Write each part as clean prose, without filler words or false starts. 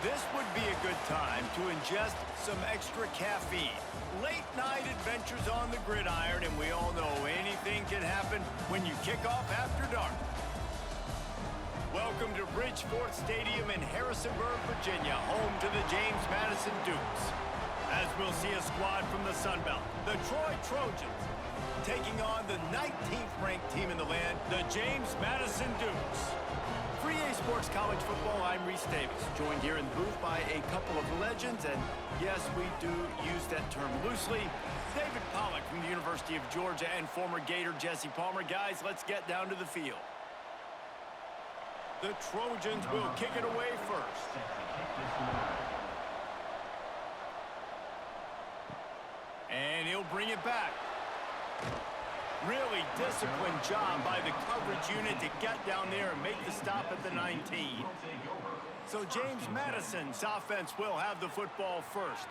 This would be a good time to ingest some extra caffeine. Late night adventures on the gridiron, and we all know anything can happen when you kick off after dark. Welcome to Bridgeport Stadium in Harrisonburg, Virginia, home to the James Madison Dukes. As we'll see a squad from the Sun Belt, the Trojans, taking on the 19th ranked team in the land, the James Madison Dukes. For EA Sports College Football, I'm Reese Davis, joined here in the booth by a couple of legends, and yes, we do use that term loosely. David Pollack from the University of Georgia and former Gator Jesse Palmer. Guys, let's get down to the field. The Trojans will kick it away first. And he'll bring it back. Really disciplined job by the coverage unit to get down there and make the stop at the 19. So James Madison's offense will have the football first.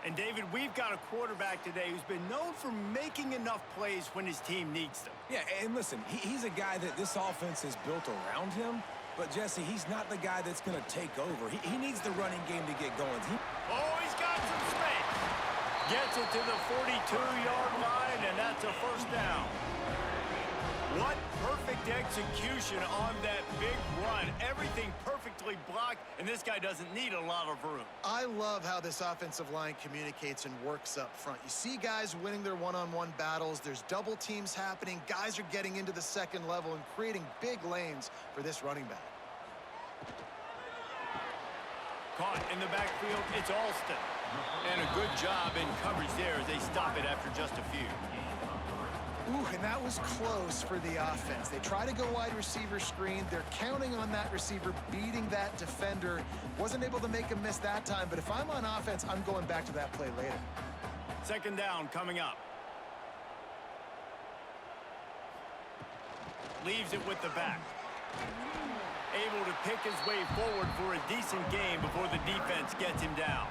And David, we've got a quarterback today who's been known for making enough plays when his team needs them. Yeah, and listen, he's a guy that this offense is built around him. But, Jesse, he's not the guy that's going to take over. He needs the running game to get going. Oh, he's got some space. Gets it to the 42-yard line, and that's a first down. What perfect execution on that big run. Everything perfectly blocked, and this guy doesn't need a lot of room. I love how this offensive line communicates and works up front. You see guys winning their one-on-one battles. There's double teams happening. Guys are getting into the second level and creating big lanes for this running back. Caught in the backfield, it's Alston. And a good job in coverage there as they stop it after just a few. Ooh, and that was close for the offense. They try to go wide receiver screen. They're counting on that receiver beating that defender. Wasn't able to make a miss that time, but if I'm on offense, I'm going back to that play later. Second down coming up. Leaves it with the back. Able to pick his way forward for a decent game before the defense gets him down.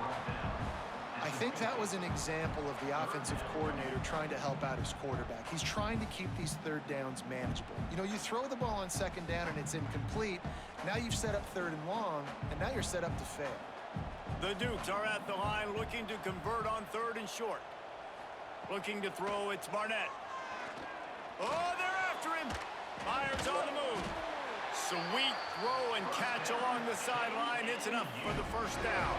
I think that was an example of the offensive coordinator trying to help out his quarterback. He's trying to keep these third downs manageable. You know, you throw the ball on second down and it's incomplete. Now you've set up third and long, and now you're set up to fail. The Dukes are at the line looking to convert on third and short. Looking to throw, it's Barnett. Oh, they're after him. Myers on the move. Sweet throw and catch along the sideline. It's enough for the first down.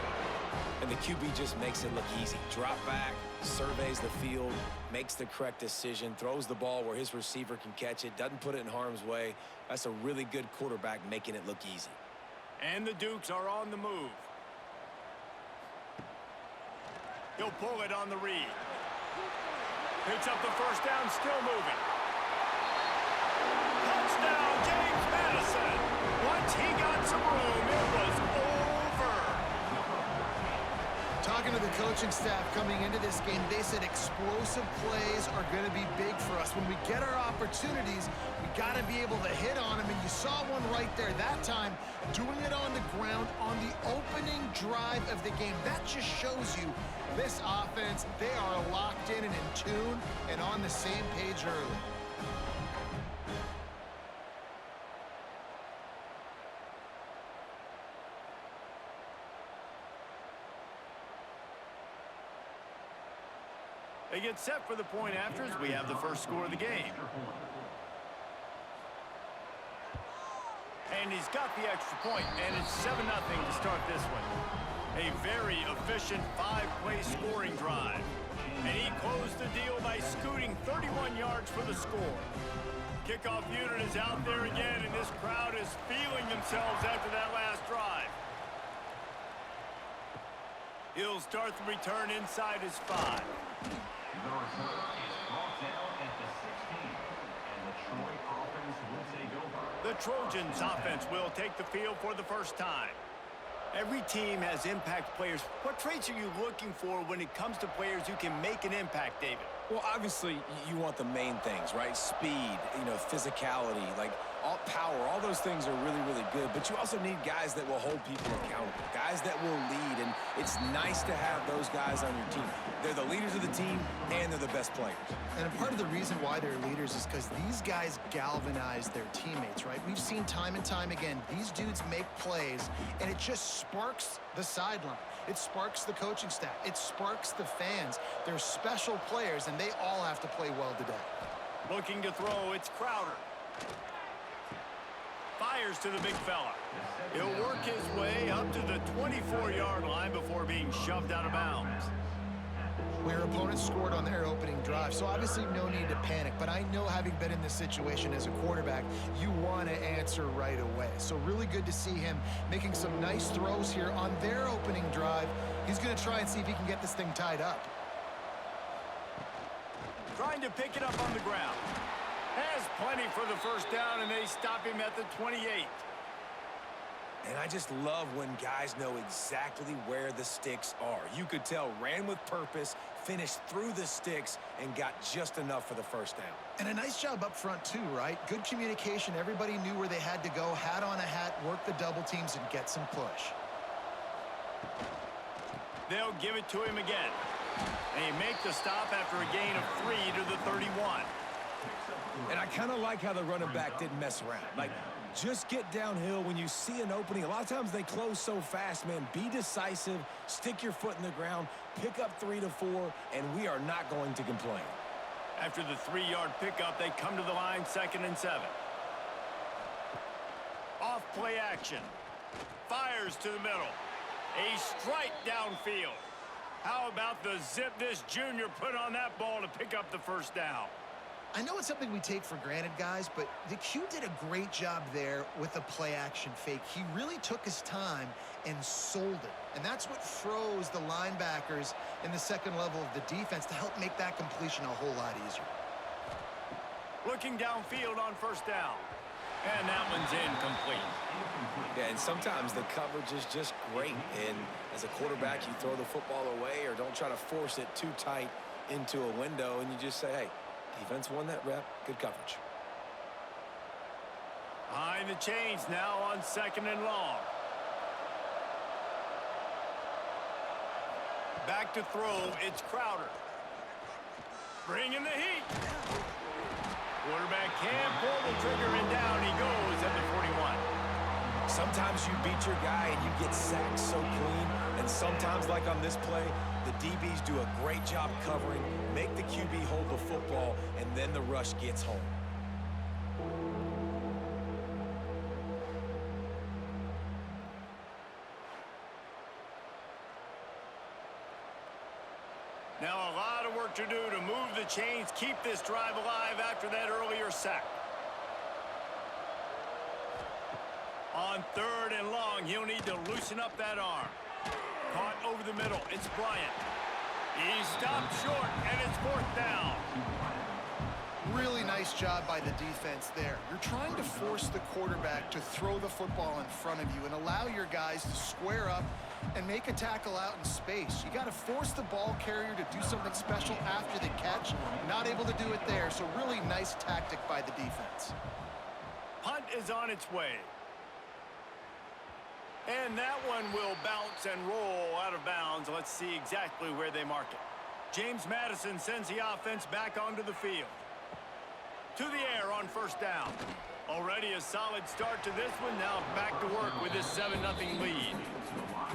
And the QB just makes it look easy. Drop back, surveys the field, makes the correct decision, throws the ball where his receiver can catch it, doesn't put it in harm's way. That's a really good quarterback making it look easy. And the Dukes are on the move. He'll pull it on the read. Picks up the first down, still moving. Touchdown, James Madison. Once he got some room, it was over. Talking to the coaching staff coming into this game, they said explosive plays are going to be big for us. When we get our opportunities, we got to be able to hit on them, and you saw one right there that time, doing it on the ground on the opening drive of the game. That just shows you this offense, they are locked in and in tune and on the same page early. They get set for the point after as we have the first score of the game. And he's got the extra point, and it's 7-0 to start this one. A very efficient 5-play scoring drive. And he closed the deal by scooting 31 yards for the score. Kickoff unit is out there again, and this crowd is feeling themselves after that last drive. He'll start the return inside his 5. The return is brought down at the 16, and the Troy offense will take over. The Trojans offense will take the field for the first time. Every team has impact players. What traits are you looking for when it comes to players who can make an impact, David? Well, obviously, you want the main things, right? Speed, physicality. Like, all power, all those things are really, really good. But you also need guys that will hold people accountable, guys that will lead. And it's nice to have those guys on your team. They're the leaders of the team, and they're the best players. And a part of the reason why they're leaders is because these guys galvanize their teammates, right? We've seen time and time again, these dudes make plays, and it just sparks the sideline. It sparks the coaching staff. It sparks the fans. They're special players, and they all have to play well today. Looking to throw, it's Crowder. Fires to the big fella. He'll work his way up to the 24-yard line before being shoved out of bounds. Your opponent scored on their opening drive, so obviously no need to panic. But I know, having been in this situation as a quarterback, you want to answer right away. So really good to see him making some nice throws here on their opening drive. He's going to try and see if he can get this thing tied up. Trying to pick it up on the ground. Has plenty for the first down, and they stop him at the 28. And I just love when guys know exactly where the sticks are. You could tell, ran with purpose, finished through the sticks, and got just enough for the first down. And a nice job up front too, right? Good communication. Everybody knew where they had to go, hat on a hat, work the double teams, and get some push. They'll give it to him again. And he makes the stop after a gain of 3 to the 31. And I kind of like how the running back didn't mess around. Like, just get downhill when you see an opening. A lot of times they close so fast, man. Be decisive, stick your foot in the ground, pick up 3 to 4, and we are not going to complain. After the 3-yard pickup, they come to the line, 2nd and 7. Off play action. Fires to the middle. A strike downfield. How about the zip this junior put on that ball to pick up the first down? I know it's something we take for granted, guys, but the Q did a great job there with the play-action fake. He really took his time and sold it. And that's what froze the linebackers in the second level of the defense to help make that completion a whole lot easier. Looking downfield on first down. And that one's incomplete. Yeah, and sometimes the coverage is just great. And as a quarterback, you throw the football away or don't try to force it too tight into a window, and you just say, hey, defense won that rep. Good coverage. Behind the chains now on 2nd and long. Back to throw, it's Crowder. Bringing the heat. Quarterback can't pull the trigger, and down he goes at the 41. Sometimes you beat your guy and you get sacked so clean, and sometimes, like on this play, the DBs do a great job covering, make the QB hold the football, and then the rush gets home. Now a lot of work to do to move the chains, keep this drive alive after that earlier sack. On 3rd and long, he'll need to loosen up that arm. Caught over the middle, it's Bryant. He stopped short, and it's 4th down. Really nice job by the defense there. You're trying to force the quarterback to throw the football in front of you and allow your guys to square up and make a tackle out in space. You got to force the ball carrier to do something special after the catch. Not able to do it there, so really nice tactic by the defense. Punt is on its way. And that one will bounce and roll out of bounds. Let's see exactly where they mark it. James Madison sends the offense back onto the field. To the air on first down. Already a solid start to this one. Now back to work with this 7-0 lead.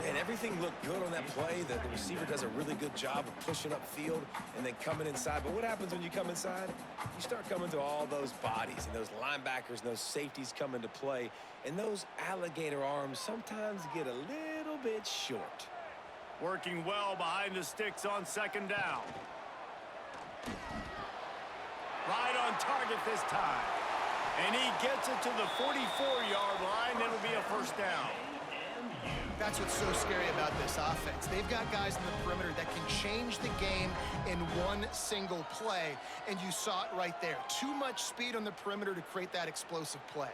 And everything looked good on that play. The receiver does a really good job of pushing upfield and then coming inside. But what happens when you come inside? You start coming to all those bodies and those linebackers and those safeties come into play. And those alligator arms sometimes get a little bit short. Working well behind the sticks on 2nd down. Right on target this time. And he gets it to the 44-yard line. It'll be a first down. That's what's so scary about this offense. They've got guys in the perimeter that can change the game in one single play, and you saw it right there. Too much speed on the perimeter to create that explosive play.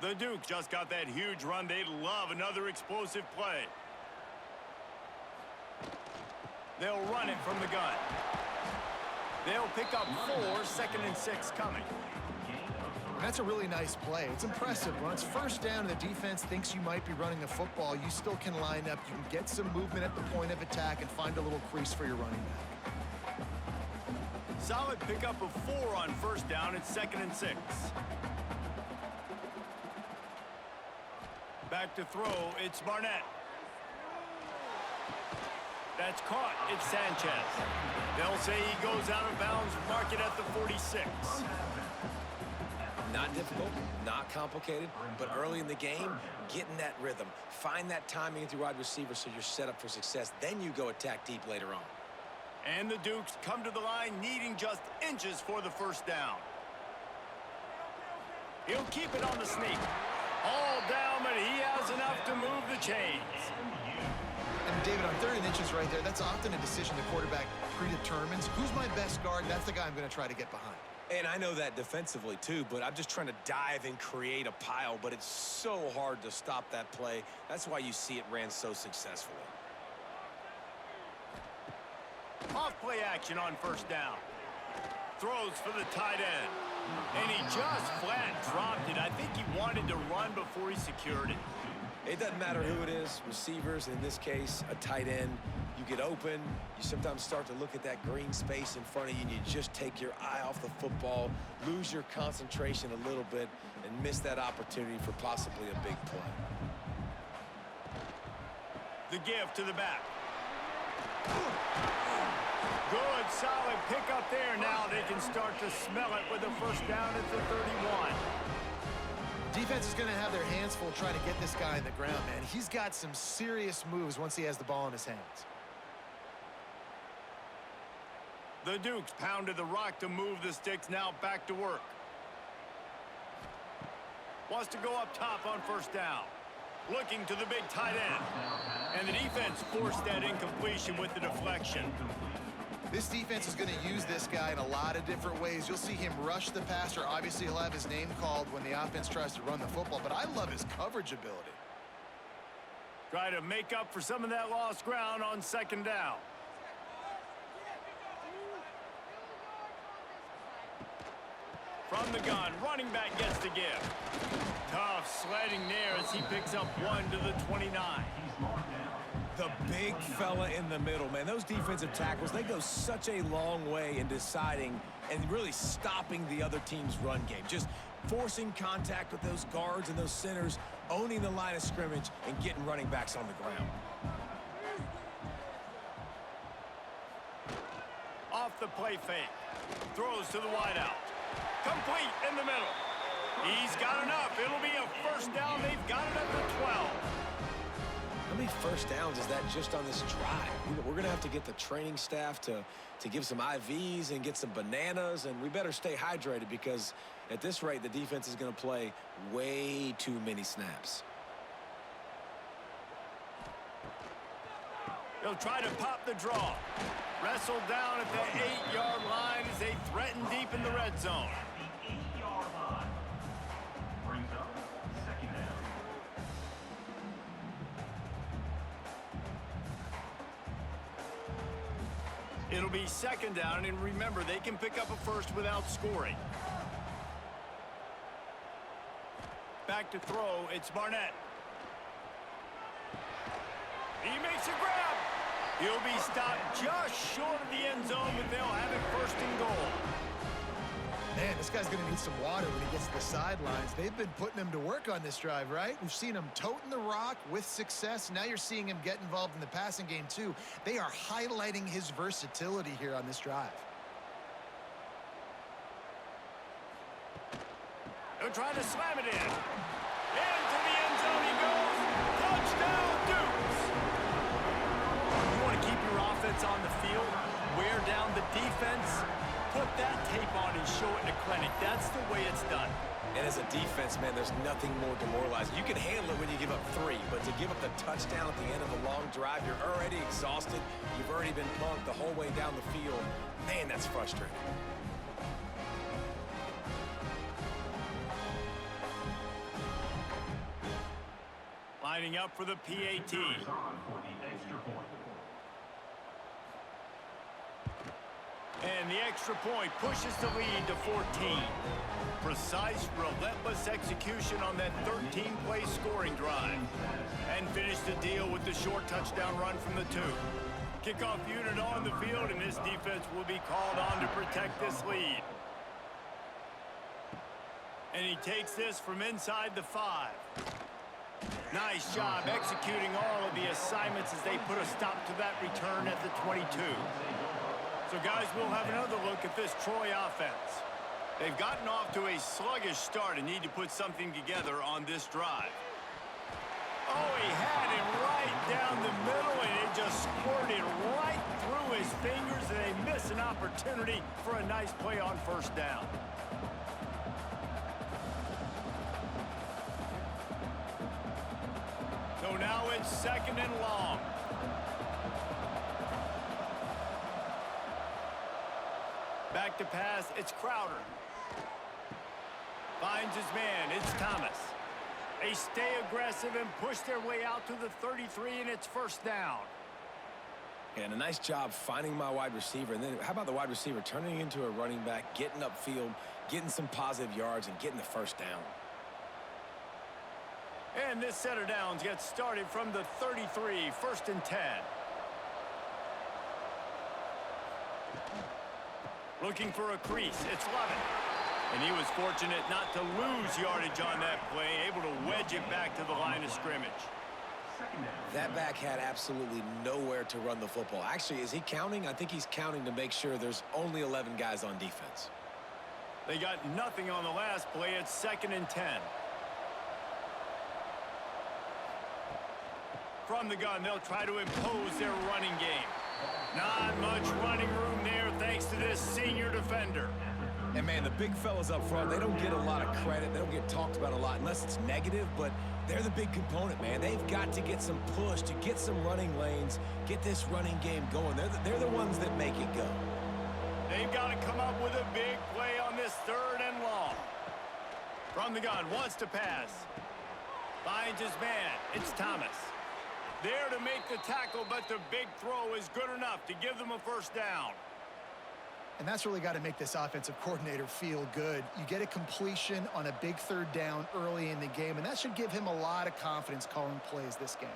The Dukes just got that huge run. They'd love another explosive play. They'll run it from the gun. They'll pick up 4, 2nd and 6 coming. And that's a really nice play. It's impressive. When it's first down and the defense thinks you might be running the football, you still can line up. You can get some movement at the point of attack and find a little crease for your running back. Solid pickup of 4 on first down. It's 2nd and 6. Back to throw. It's Barnett. That's caught. It's Sanchez. They'll say he goes out of bounds. Mark it at the 46. Not difficult, not complicated, but early in the game, get in that rhythm. Find that timing with your wide receiver so you're set up for success. Then you go attack deep later on. And the Dukes come to the line needing just inches for the first down. He'll keep it on the sneak. All down, but he has enough to move the chains. And David, on 3rd and inches right there, that's often a decision the quarterback predetermines. Who's my best guard? That's the guy I'm going to try to get behind. And I know that defensively too, but I'm just trying to dive and create a pile, but it's so hard to stop that play. That's why you see it ran so successfully. Off play action on first down. Throws for the tight end. And he just flat dropped it. I think he wanted to run before he secured it. It doesn't matter who it is, receivers, in this case, a tight end. You get open, you sometimes start to look at that green space in front of you, and you just take your eye off the football, lose your concentration a little bit, and miss that opportunity for possibly a big play. The give to the back. Good, solid pickup there. Now they can start to smell it with a first down at the 31. Defense is going to have their hands full trying to get this guy in the ground, man. He's got some serious moves once he has the ball in his hands. The Dukes pounded the rock to move the sticks. Now back to work. Wants to go up top on first down. Looking to the big tight end. And the defense forced that incompletion with the deflection. This defense is going to use this guy in a lot of different ways. You'll see him rush the passer. Obviously, he'll have his name called when the offense tries to run the football, but I love his coverage ability. Try to make up for some of that lost ground on 2nd down. From the gun, running back gets the give. Tough sledding there as he picks up 1 to the 29. The big fella in the middle, man. Those defensive tackles, they go such a long way in deciding and really stopping the other team's run game. Just forcing contact with those guards and those centers, owning the line of scrimmage, and getting running backs on the ground. Off the play fake. Throws to the wideout. Complete in the middle. He's got enough. It'll be a first down. They've got it at the 12. How many first downs is that just on this drive? We're going to have to get the training staff to give some IVs and get some bananas, and we better stay hydrated because at this rate, the defense is going to play way too many snaps. They'll try to pop the draw. Wrestled down at the 8-yard line as they threaten deep in the red zone. The 8-yard line brings up 2nd down. It'll be 2nd down, and remember, they can pick up a first without scoring. Back to throw, it's Barnett. He makes a grab. He'll be stopped just short of the end zone, but they'll have it 1st and goal. Man, this guy's going to need some water when he gets to the sidelines. They've been putting him to work on this drive, right? We've seen him toting the rock with success. Now you're seeing him get involved in the passing game, too. They are highlighting his versatility here on this drive. They'll try to slam it in. Into the end zone he goes. Touchdown, Dukes! You want to keep your offense on the field, wear down the defense, put that tape on and show it in a clinic. That's the way it's done. And as a defense, man, there's nothing more demoralizing. You can handle it when you give up 3, but to give up the touchdown at the end of a long drive, you're already exhausted. You've already been punked the whole way down the field. Man, that's frustrating. Lining up for the PAT. For the extra point. And And the extra point pushes the lead to 14. Precise, relentless execution on that 13-play scoring drive. And finish the deal with the short touchdown run from the 2. Kickoff unit on the field, and this defense will be called on to protect this lead. And he takes this from inside the 5. Nice job executing all of the assignments as they put a stop to that return at the 22. So, guys, we'll have another look at this Troy offense. They've gotten off to a sluggish start and need to put something together on this drive. Oh, he had it right down the middle, and it just squirted right through his fingers, and they miss an opportunity for a nice play on first down. So now it's 2nd and long. Back to pass, it's Crowder. Finds his man, it's Thomas. They stay aggressive and push their way out to the 33, and it's first down. And a nice job finding my wide receiver. And then how about the wide receiver turning into a running back, getting upfield, getting some positive yards, and getting the first down. And this set of downs gets started from the 33, 1st and 10. Looking for a crease, it's Lovett. And he was fortunate not to lose yardage on that play, able to wedge it back to the line of scrimmage. That back had absolutely nowhere to run the football. Actually, is he counting? I think he's counting to make sure there's only 11 guys on defense. They got nothing on the last play. It's 2nd and 10. From the gun, they'll try to impose their running game. Not much running room there thanks to this senior defender. And, man, the big fellas up front, they don't get a lot of credit. They don't get talked about a lot unless it's negative, but they're the big component, man. They've got to get some push to get some running lanes, get this running game going. They're the ones that make it go. They've got to come up with a big play on this 3rd and long. From the gun, wants to pass. Finds his man. It's Thomas. There to make the tackle, but the big throw is good enough to give them a first down. And that's really got to make this offensive coordinator feel good. You get a completion on a big 3rd down early in the game, and that should give him a lot of confidence calling plays this game.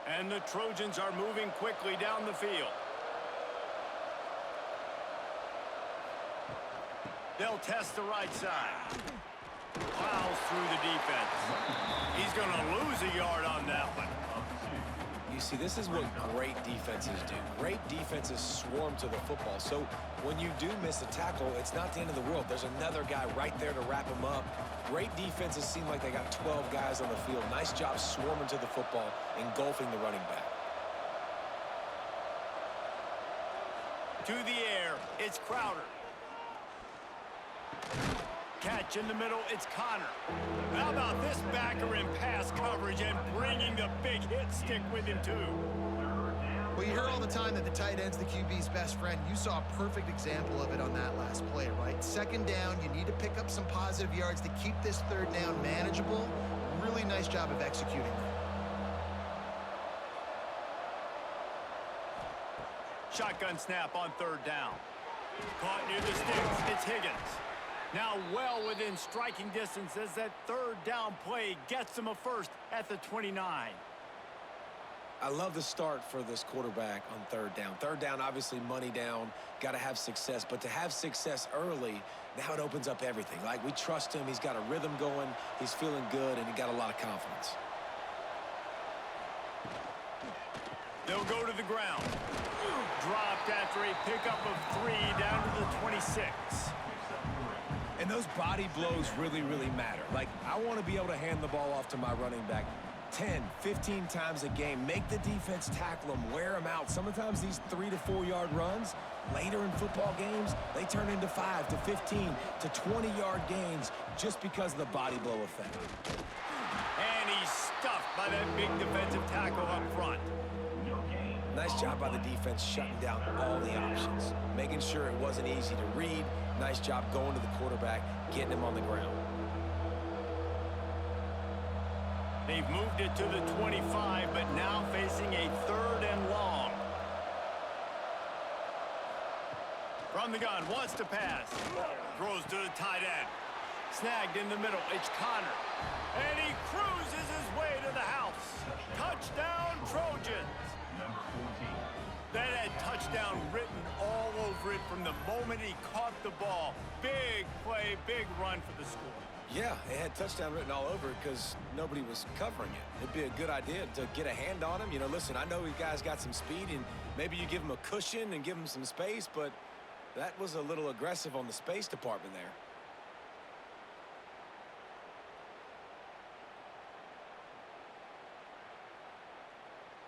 And the Trojans are moving quickly down the field. They'll test the right side. Plows through the defense. He's going to lose a yard on that one. You see, this is what great defenses do. Great defenses swarm to the football. So when you do miss a tackle, it's not the end of the world. There's another guy right there to wrap him up. Great defenses seem like they got 12 guys on the field. Nice job swarming to the football, engulfing the running back. To the air, it's Crowder. Catch in the middle, it's Connor. How about this backer in pass coverage and bringing the big hit stick with him too? Well, you hear all the time that the tight end's the QB's best friend. You saw a perfect example of it on that last play, right? 2nd down, you need to pick up some positive yards to keep this 3rd down manageable. Really nice job of executing that. Shotgun snap on 3rd down. Caught near the sticks, it's Higgins. Now well within striking distance as that 3rd down play gets them a first at the 29. I love the start for this quarterback on 3rd down. 3rd down, obviously money down, got to have success. But to have success early, now it opens up everything. Like, we trust him. He's got a rhythm going. He's feeling good, and he got a lot of confidence. They'll go to the ground. Dropped after a pickup of 3 down to the 26. And those body blows really, really matter. Like, I want to be able to hand the ball off to my running back 10, 15 times a game. Make the defense tackle them, wear them out. Sometimes these 3 to 4 yard runs, later in football games, they turn into 5 to 15 to 20 yard gains just because of the body blow effect. And he's stuffed by that big defensive tackle up front. Nice job by the defense shutting down all the options, making sure it wasn't easy to read. Nice job going to the quarterback, getting him on the ground. They've moved it to the 25, but now facing a 3rd and long. From the gun, wants to pass. Throws to the tight end. Snagged in the middle, it's Connor. And he cruises his way to the house. Touchdown, Trojans. Number 14. That had touchdown written all over it from the moment he caught the ball. Big play, big run for the score. Yeah, it had touchdown written all over it because nobody was covering it. It'd be a good idea to get a hand on him. You know, listen, I know you guys got some speed, and maybe you give him a cushion and give him some space, but that was a little aggressive on the space department there.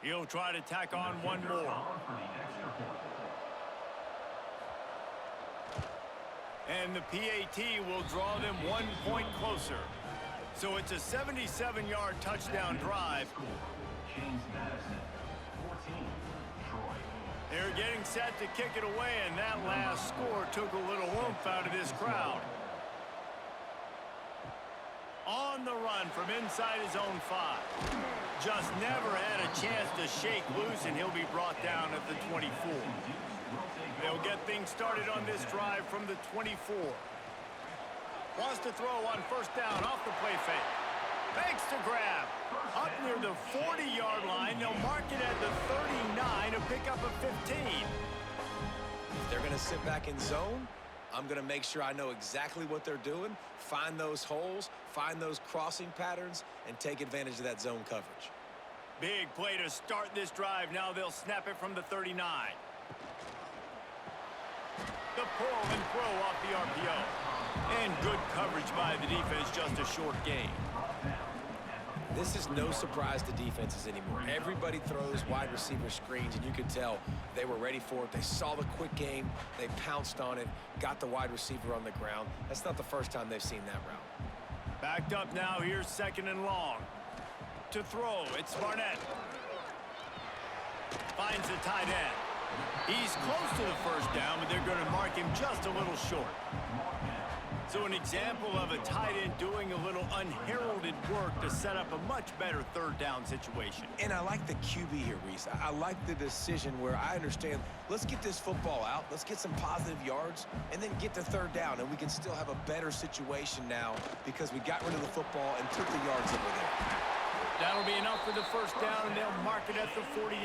He'll try to tack on one more. And the PAT will draw them 1 point closer. So it's a 77-yard touchdown drive. James Madison, 14. Troy. They're getting set to kick it away, and that last score took a little oomph out of this crowd. On the run from inside his own 5. Just never had a chance to shake loose, and he'll be brought down at the 24. They'll get things started on this drive from the 24. Wants to throw on first down off the play fake. Fakes to grab. Up near the 40-yard line. They'll mark it at the 39, a pickup of 15. If they're going to sit back in zone, I'm going to make sure I know exactly what they're doing, find those holes, find those crossing patterns, and take advantage of that zone coverage. Big play to start this drive. Now they'll snap it from the 39. The pull and throw off the RPO. And good coverage by the defense, just a short gain. This is no surprise to defenses anymore. Everybody throws wide receiver screens, and you can tell they were ready for it. They saw the quick game. They pounced on it, got the wide receiver on the ground. That's not the first time they've seen that route. Backed up now. Here's 2nd and long. To throw, it's Barnett. Finds the tight end. He's close to the first down, but they're going to mark him just a little short. So an example of a tight end doing a little unheralded work to set up a much better 3rd down situation. And I like the QB here, Reese. I like the decision where I understand, let's get this football out, let's get some positive yards, and then get to 3rd down, and we can still have a better situation now because we got rid of the football and took the yards over there. That'll be enough for the first down, and they'll mark it at the 48.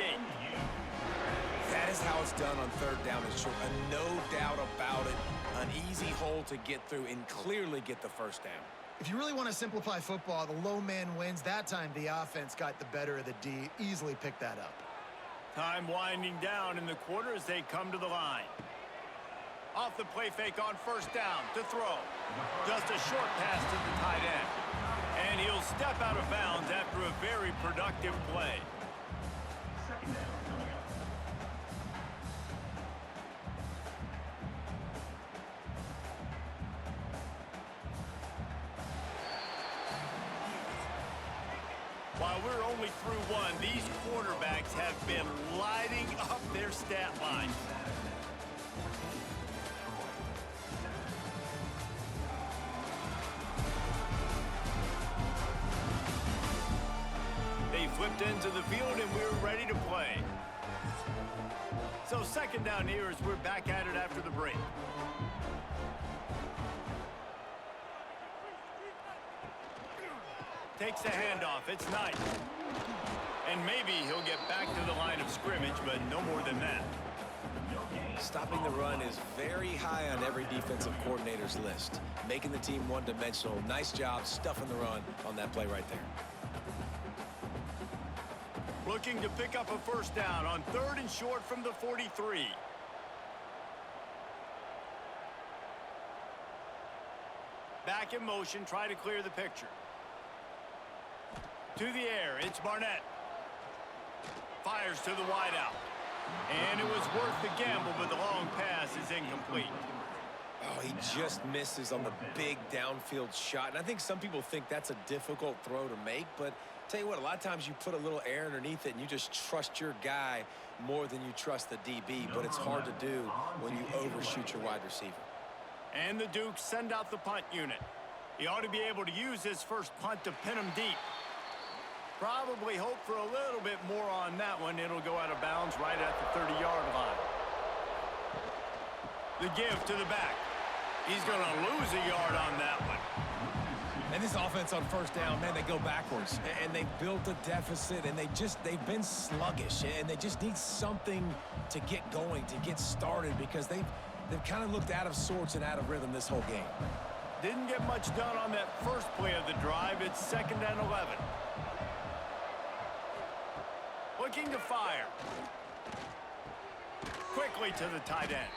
That is how it's done on 3rd down and short. No doubt about it. An easy hole to get through and clearly get the first down. If you really want to simplify football, the low man wins. That time the offense got the better of the D. Easily picked that up. Time winding down in the quarter as they come to the line. Off the play fake on first down to throw. Just a short pass to the tight end. And he'll step out of bounds after a very productive play. 2nd down coming up. While we're only through one, these quarterbacks have been lighting up their stat lines. They flipped into the field and we're ready to play. So 2nd down here as we're back at it after the break. Takes the handoff. It's nice. And maybe he'll get back to the line of scrimmage, but no more than that. Stopping the run is very high on every defensive coordinator's list. Making the team one-dimensional. Nice job stuffing the run on that play right there. Looking to pick up a first down on 3rd and short from the 43. Back in motion, try to clear the picture. To the air, it's Barnett. Fires to the wideout. And it was worth the gamble, but the long pass is incomplete. Oh, he just misses on the big downfield shot. And I think some people think that's a difficult throw to make, but tell you what, a lot of times you put a little air underneath it and you just trust your guy more than you trust the DB, but it's hard to do when you overshoot your wide receiver. And the Dukes send out the punt unit. He ought to be able to use his first punt to pin him deep. Probably hope for a little bit more on that one. It'll go out of bounds right at the 30-yard line. The give to the back. He's going to lose a yard on that one. And this offense on first down, man, they go backwards. And they've built a deficit, and they've been sluggish. And they just need something to get going, to get started, because they've kind of looked out of sorts and out of rhythm this whole game. Didn't get much done on that first play of the drive. It's 2nd and 11. Looking to fire. Quickly to the tight end.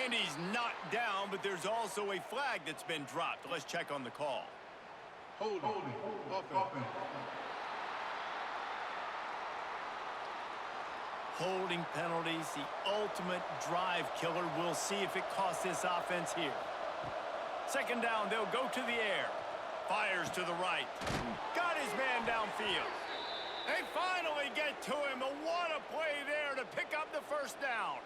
And he's knocked down, but there's also a flag that's been dropped. Let's check on the call. Holding. Holding penalties, the ultimate drive killer. We'll see if it costs this offense here. 2nd down, they'll go to the air. Fires to the right. Got his man downfield. They finally get to him. What a play there to pick up the first down.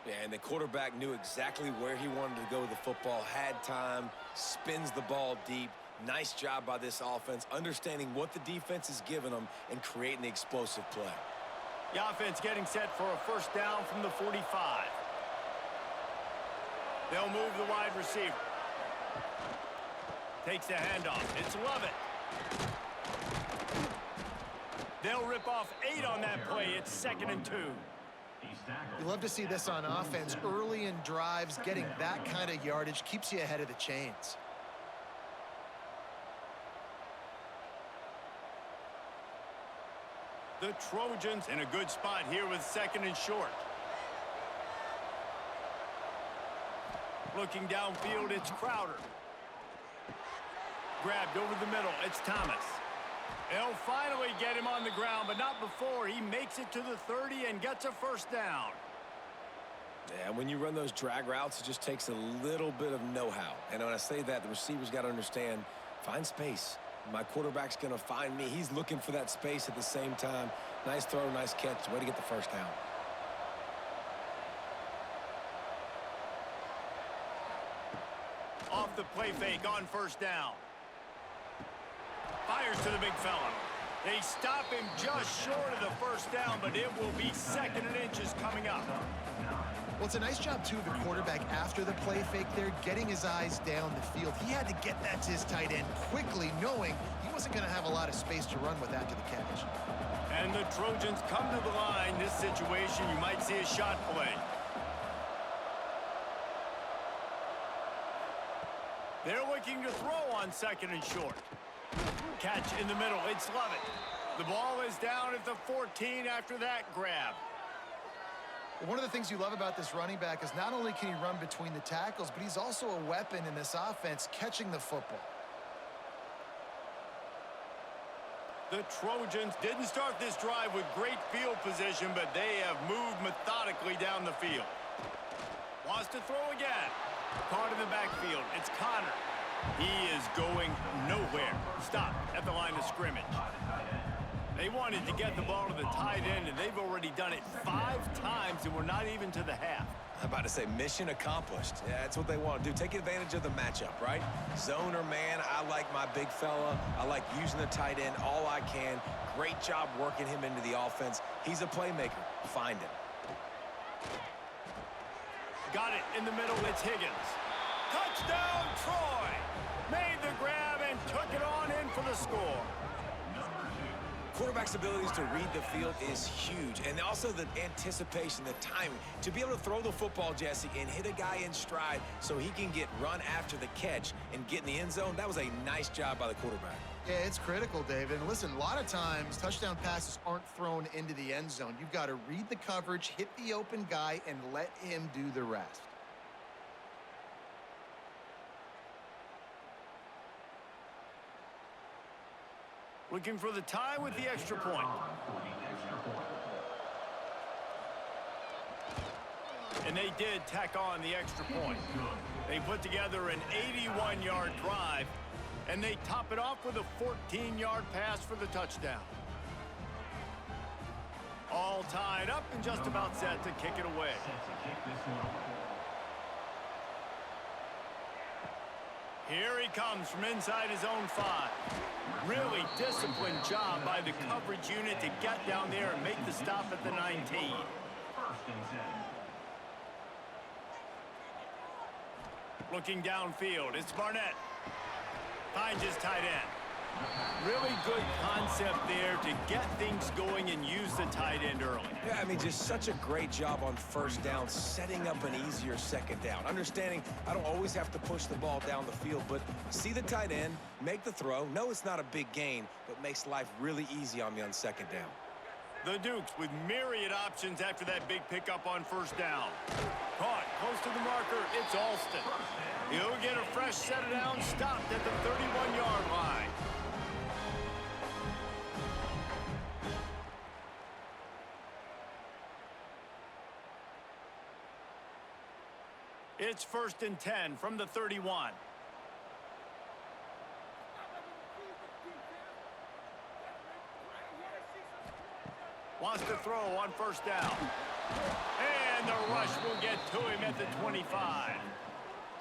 Yeah, and the quarterback knew exactly where he wanted to go with the football, had time, spins the ball deep. Nice job by this offense, understanding what the defense is giving them and creating the explosive play. The offense getting set for a first down from the 45. They'll move the wide receiver. Takes the handoff. It's Lovett. They'll rip off 8 on that play. It's 2nd and 2. You love to see this on offense. Early in drives, getting that kind of yardage keeps you ahead of the chains. The Trojans in a good spot here with 2nd and short. Looking downfield, it's Crowder. Grabbed over the middle, it's Thomas. They'll finally get him on the ground, but not before he makes it to the 30 and gets a first down. Yeah, when you run those drag routes, it just takes a little bit of know-how. And when I say that, the receiver's got to understand, find space. My quarterback's going to find me. He's looking for that space at the same time. Nice throw, nice catch. Way to get the first down. Off the play fake on first down. Fires to the big fella. They stop him just short of the first down, but it will be 2nd and inches coming up. Well, it's a nice job, too, of the quarterback after the play fake there, getting his eyes down the field. He had to get that to his tight end quickly, knowing he wasn't going to have a lot of space to run with after the catch. And the Trojans come to the line. This situation, you might see a shot play. They're looking to throw on 2nd and short. Catch in the middle. It's Lovett. The ball is down at the 14 after that grab. One of the things you love about this running back is not only can he run between the tackles, but he's also a weapon in this offense catching the football. The Trojans didn't start this drive with great field position, but they have moved methodically down the field. Wants to throw again. Caught in the backfield. It's Connor. He is going nowhere. Stop at the line of scrimmage. They wanted to get the ball to the tight end, and they've already done it 5 times, and we're not even to the half. I'm about to say mission accomplished. Yeah, that's what they want to do. Take advantage of the matchup, right? Zone or man, I like my big fella. I like using the tight end all I can. Great job working him into the offense. He's a playmaker. Find him. Got it in the middle. It's Higgins. Touchdown, Troy! Made the grab and took it on in for the score. Quarterback's abilities to read the field is huge, and also the anticipation, the timing. To be able to throw the football, Jesse, and hit a guy in stride so he can get run after the catch and get in the end zone, that was a nice job by the quarterback. Yeah, it's critical, David. And listen, a lot of times touchdown passes aren't thrown into the end zone. You've got to read the coverage, hit the open guy, and let him do the rest. Looking for the tie with the extra point. And they did tack on the extra point. They put together an 81-yard drive, and they top it off with a 14-yard pass for the touchdown. All tied up and just about set to kick it away. Here he comes from inside his own 5. Really disciplined job by the coverage unit to get down there and make the stop at the 19. Looking downfield, it's Barnett. Finds his tight end. Really good concept there to get things going and use the tight end early. Yeah, I mean, just such a great job on first down, setting up an easier second down. Understanding I don't always have to push the ball down the field, but see the tight end, make the throw. No, it's not a big gain, but makes life really easy on me on second down. The Dukes with myriad options after that big pickup on first down. Caught close to the marker, it's Alston. He'll get a fresh set of downs, stopped at the 31-yard line. It's 1st and 10 from the 31. Wants to throw on first down. And the rush will get to him at the 25.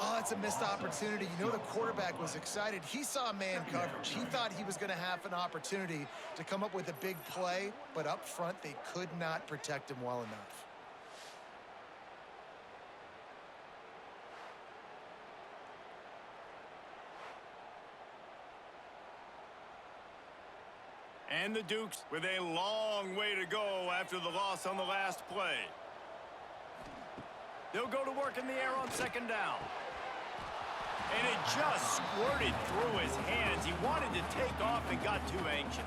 Oh, it's a missed opportunity. You know the quarterback was excited. He saw man coverage. He thought he was going to have an opportunity to come up with a big play, but up front they could not protect him well enough. And the Dukes with a long way to go after the loss on the last play. They'll go to work in the air on second down. And it just squirted through his hands. He wanted to take off and got too anxious.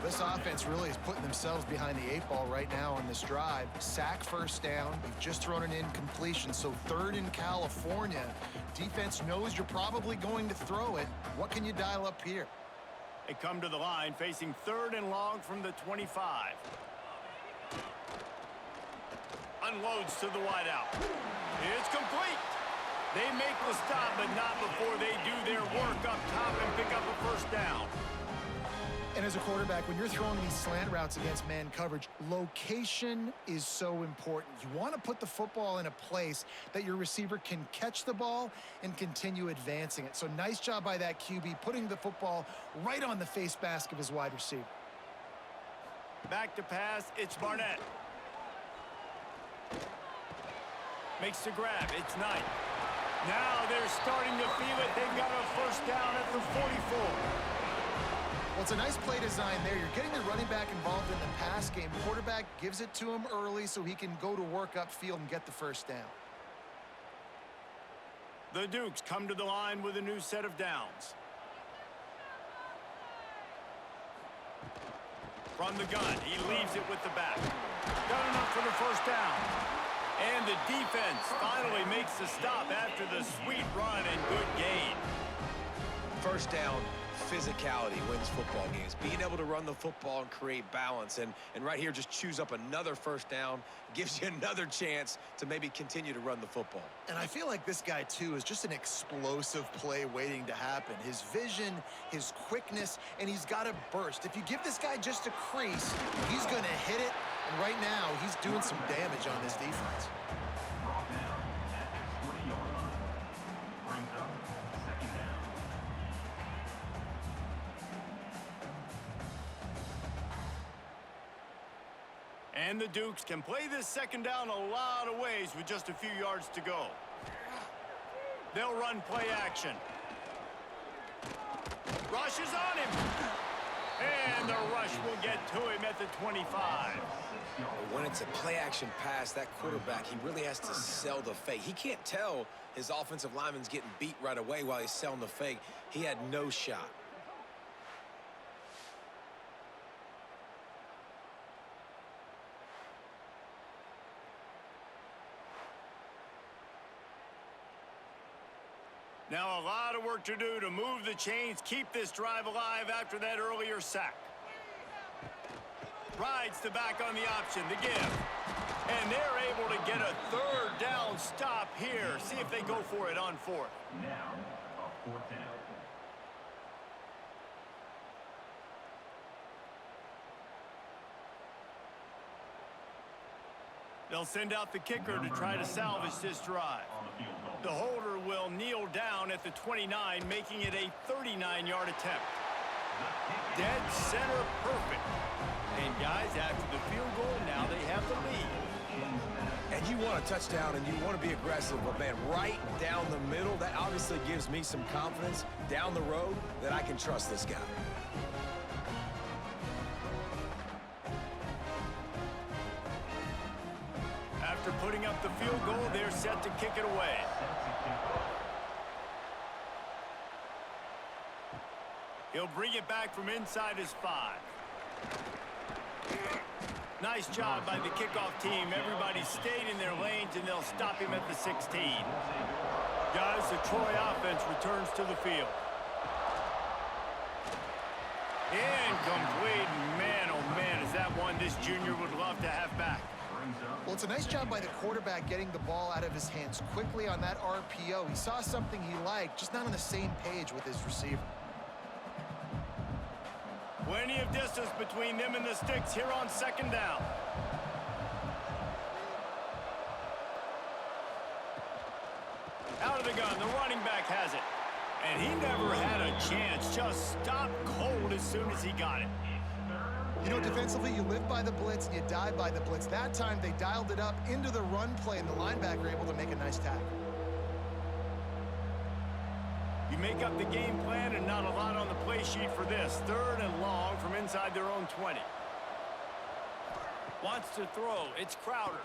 This offense really is putting themselves behind the 8 ball right now on this drive. Sack first down. You've just thrown an incompletion, so 3rd in California. Defense knows you're probably going to throw it. What can you dial up here? They come to the line facing 3rd and long from the 25. Unloads to the wideout. It's complete. They make the stop, but not before they do their work up top and pick up a first down. And as a quarterback, when you're throwing these slant routes against man coverage, location is so important. You want to put the football in a place that your receiver can catch the ball and continue advancing it. So nice job by that QB, putting the football right on the face mask of his wide receiver. Back to pass, it's Barnett. Makes the grab, it's Knight. Now they're starting to feel it. They've got a first down at the 44. Well, it's a nice play design there. You're getting the running back involved in the pass game. Quarterback gives it to him early so he can go to work upfield and get the first down. The Dukes come to the line with a new set of downs. From the gun, he leaves it with the back. Got enough for the first down. And the defense finally makes the stop after the sweet run and good gain. First down, physicality wins football games. Being able to run the football and create balance. And right here, just choose up another first down. Gives you another chance to maybe continue to run the football. And I feel like this guy, too, is just an explosive play waiting to happen. His vision, his quickness, and he's got a burst. If you give this guy just a crease, he's going to hit it. And right now, he's doing some damage on this defense. Brought down at the 20-yard line. Brings up 2nd down. And the Dukes can play this second down a lot of ways with just a few yards to go. They'll run play action. Rush is on him. And the rush will get to him at the 25. When it's a play-action pass, that quarterback, he really has to sell the fake. He can't tell his offensive lineman's getting beat right away while he's selling the fake. He had no shot. Now a lot of work to do to move the chains, keep this drive alive after that earlier sack. Rides the back on the option, the give. And they're able to get a 3rd down stop here. See if they go for it on 4th. Now, a 4th down. They'll send out the kicker to try to salvage this drive. The holder will kneel down at the 29, making it a 39-yard attempt. Dead center perfect. And guys, after the field goal, now they have the lead. And you want a touchdown and you want to be aggressive, but man, right down the middle, that obviously gives me some confidence down the road that I can trust this guy. After putting up the field goal, they're set to kick it away. He'll bring it back from inside his 5. Nice job by the kickoff team. Everybody stayed in their lanes, and they'll stop him at the 16. Guys, the Troy offense returns to the field. Incomplete. Man, oh man, is that one this junior would love to have back. Well, it's a nice job by the quarterback getting the ball out of his hands quickly on that RPO. He saw something he liked, just not on the same page with his receiver. Plenty of distance between them and the sticks here on second down. Out of the gun, the running back has it. And he never had a chance, just stopped cold as soon as he got it. You know, defensively, you live by the blitz and you die by the blitz. That time, they dialed it up into the run play, and the linebacker able to make a nice tackle. You make up the game plan and not a lot on the play sheet for this. 3rd and long from inside their own 20. Wants to throw. It's Crowder.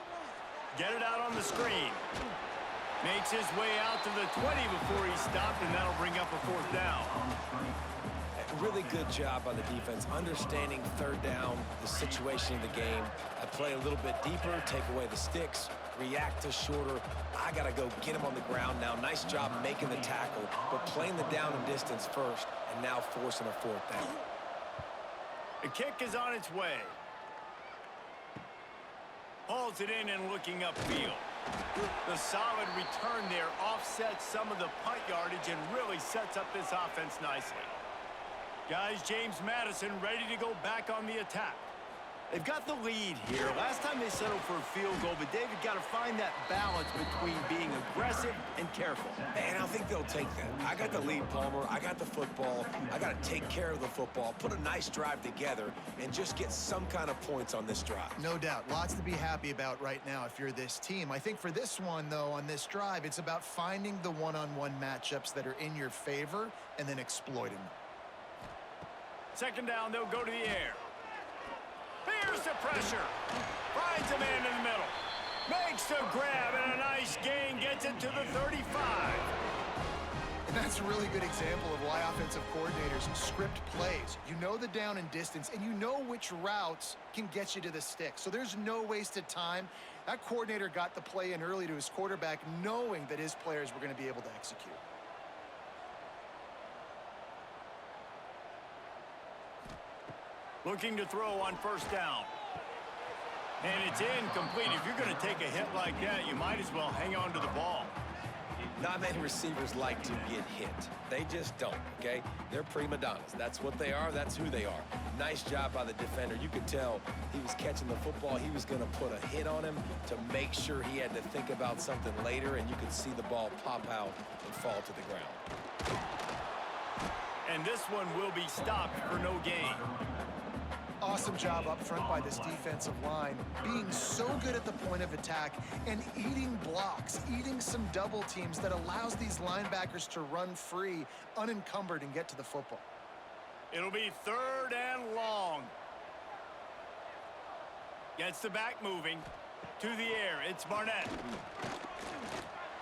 Get it out on the screen. Makes his way out to the 20 before he stopped, and that'll bring up a 4th down. Really good job by the defense, understanding 3rd down, the situation of the game. I play a little bit deeper, take away the sticks, react to shorter. I got to go get him on the ground now. Nice job making the tackle, but playing the down and distance first, and now forcing a 4th down. The kick is on its way. Hauls it in and looking upfield. The solid return there offsets some of the punt yardage and really sets up this offense nicely. Guys, James Madison ready to go back on the attack. They've got the lead here. Last time they settled for a field goal, but David got to find that balance between being aggressive and careful. And I think they'll take that. I got the lead, Palmer. I got the football. I got to take care of the football, put a nice drive together, and just get some kind of points on this drive. No doubt. Lots to be happy about right now if you're this team. I think for this one, though, on this drive, it's about finding the one-on-one matchups that are in your favor and then exploiting them. 2nd down, they'll go to the air. Here's the pressure. Finds a man in the middle. Makes the grab, and a nice gain gets it to the 35. And that's a really good example of why offensive coordinators script plays. You know the down and distance, and you know which routes can get you to the stick. So there's no wasted time. That coordinator got the play in early to his quarterback, knowing that his players were going to be able to execute. Looking to throw on 1st down. And it's incomplete. If you're going to take a hit like that, you might as well hang on to the ball. Not many receivers like to get hit. They just don't, okay? They're prima donnas. That's what they are. That's who they are. Nice job by the defender. You could tell he was catching the football. He was going to put a hit on him to make sure he had to think about something later, and you could see the ball pop out and fall to the ground. And this one will be stopped for no gain. Awesome job up front by this defensive line, being so good at the point of attack and eating blocks, eating some double teams that allows these linebackers to run free, unencumbered, and get to the football. It'll be 3rd and long. Gets the back moving. To the air, it's Barnett.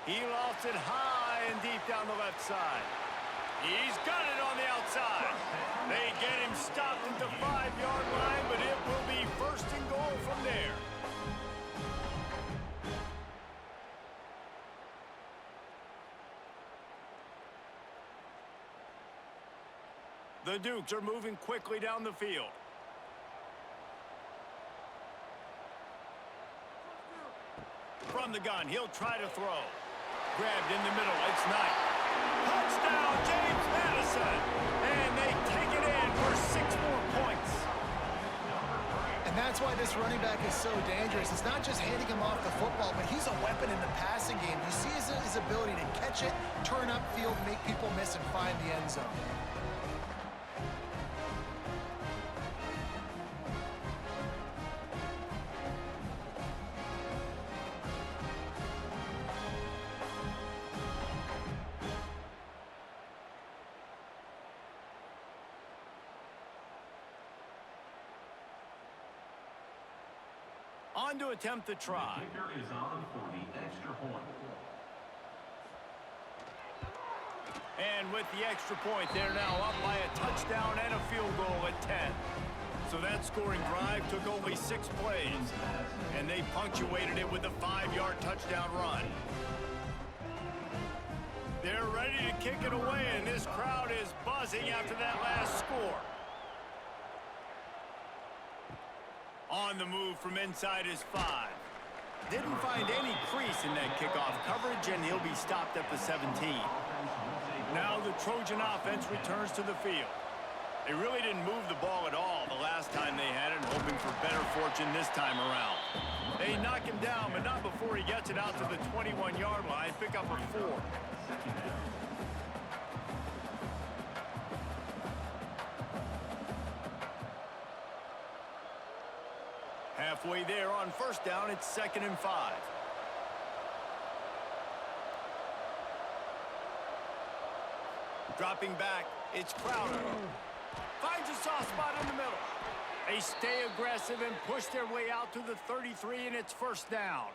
He lofts it high and deep down the left side. He's got it on the outside. They get him stopped at the 5-yard line, but it will be 1st and goal from there. The Dukes are moving quickly down the field. From the gun, he'll try to throw. Grabbed in the middle, it's Knight. Touchdown, James Madison! And they take it in for 6 more points. And that's why this running back is so dangerous. It's not just handing him off the football, but he's a weapon in the passing game. You see his ability to catch it, turn upfield, make people miss, and find the end zone. On to attempt the try. The kicker is on for the extra point. And with the extra point, they're now up by a touchdown and a field goal at 10. So that scoring drive took only 6 plays, and they punctuated it with a 5-yard touchdown run. They're ready to kick it away, and this crowd is buzzing after that last score. On the move from inside his 5. Didn't find any crease in that kickoff coverage, and he'll be stopped at the 17. Now the Trojan offense returns to the field. They really didn't move the ball at all the last time they had it, hoping for better fortune this time around. They knock him down, but not before he gets it out to the 21-yard line, pick up a 4. Halfway there on first down, it's 2nd and 5. Dropping back, it's Crowder. Finds a soft spot in the middle. They stay aggressive and push their way out to the 33, and it's first down.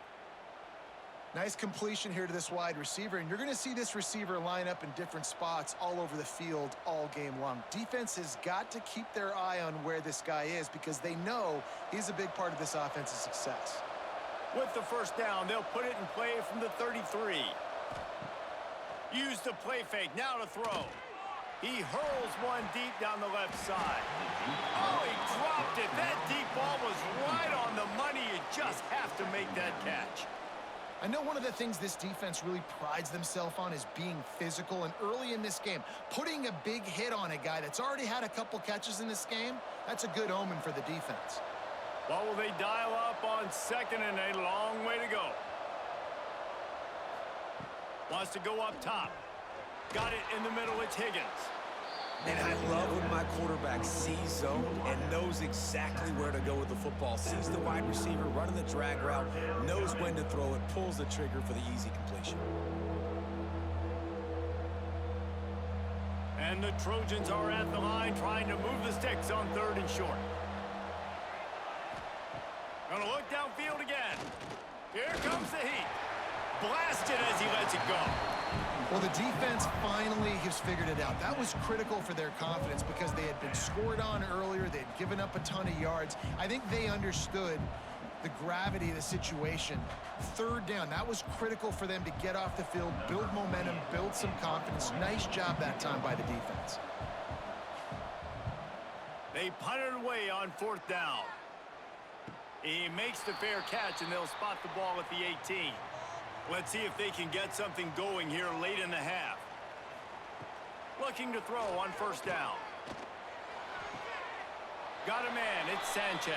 Nice completion here to this wide receiver, and you're going to see this receiver line up in different spots all over the field all game long. Defense has got to keep their eye on where this guy is because they know he's a big part of this offense's success. With the first down, they'll put it in play from the 33. Use the play fake, now to throw. He hurls one deep down the left side. Oh, he dropped it. That deep ball was right on the money. You just have to make that catch. I know one of the things this defense really prides themselves on is being physical, and early in this game, putting a big hit on a guy that's already had a couple catches in this game, that's a good omen for the defense. Well, will they dial up on 2nd and a long way to go? Wants to go up top. Got it in the middle, it's Higgins. And I love when my quarterback sees zone and knows exactly where to go with the football. Sees the wide receiver running the drag route, knows when to throw it, pulls the trigger for the easy completion. And the Trojans are at the line trying to move the sticks on 3rd and short. Gonna look downfield again. Here comes the heat. Blasted as he lets it go. Well, the defense finally has figured it out. That was critical for their confidence because they had been scored on earlier. They had given up a ton of yards. I think they understood the gravity of the situation. 3rd down, that was critical for them to get off the field, build momentum, build some confidence. Nice job that time by the defense. They punt it away on 4th down. He makes the fair catch, and they'll spot the ball at the 18. Let's see if they can get something going here late in the half. Looking to throw on 1st down. Got a man, it's Sanchez.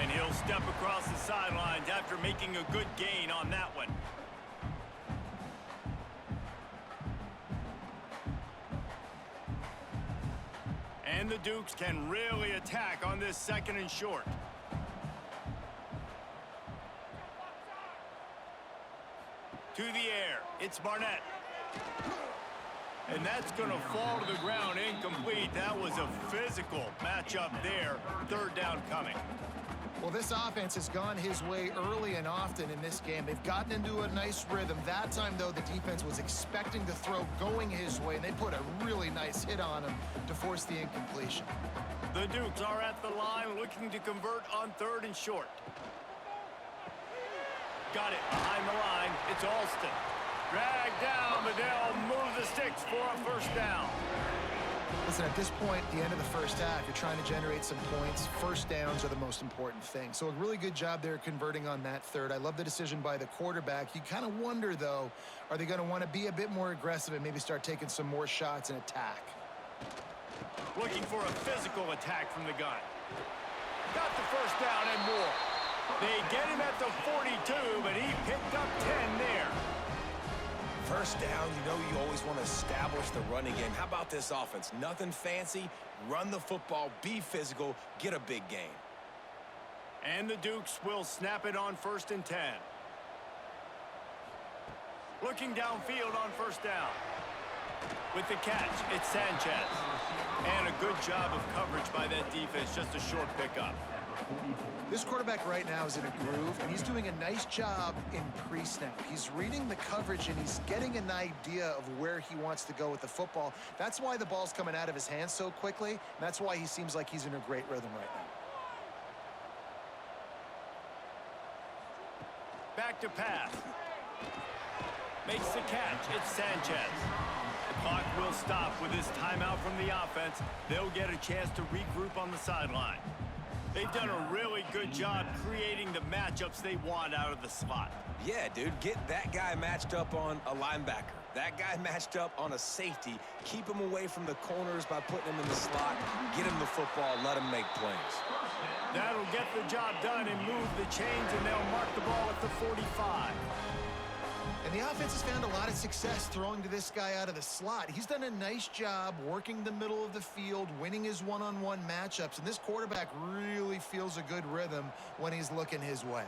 And he'll step across the sidelines after making a good gain on that one. And the Dukes can really attack on this 2nd and short. To the air, it's Barnett. And that's going to fall to the ground incomplete. That was a physical matchup there. 3rd down coming. Well, this offense has gone his way early and often in this game. They've gotten into a nice rhythm. That time, though, the defense was expecting the throw going his way, and they put a really nice hit on him to force the incompletion. The Dukes are at the line looking to convert on 3rd and short. Got it behind the line. It's Alston. Dragged down, but they'll move the sticks for a 1st down. Listen, at this point, the end of the first half, you're trying to generate some points. 1st downs are the most important thing. So a really good job there converting on that 3rd. I love the decision by the quarterback. You kind of wonder, though, are they going to want to be a bit more aggressive and maybe start taking some more shots and attack? Looking for a physical attack from the gun. Got the 1st down and more. They get him at the 42, but he picked up 10 there. 1st down, you know you always want to establish the running game. How about this offense? Nothing fancy. Run the football, be physical, get a big gain. And the Dukes will snap it on 1st and 10. Looking downfield on 1st down. With the catch, it's Sanchez. And a good job of coverage by that defense, just a short pickup. This quarterback right now is in a groove, and he's doing a nice job in pre-snap. He's reading the coverage, and he's getting an idea of where he wants to go with the football. That's why the ball's coming out of his hands so quickly, and that's why he seems like he's in a great rhythm right now. Back to pass. Makes the catch. It's Sanchez. The clock will stop with this timeout from the offense. They'll get a chance to regroup on the sideline. They've done a really good job creating the matchups they want out of the slot. Yeah, dude, get that guy matched up on a linebacker. That guy matched up on a safety. Keep him away from the corners by putting him in the slot. Get him the football. Let him make plays. That'll get the job done and move the chains, and they'll mark the ball at the 45. And the offense has found a lot of success throwing to this guy out of the slot. He's done a nice job working the middle of the field, winning his one-on-one matchups, and this quarterback really feels a good rhythm when he's looking his way.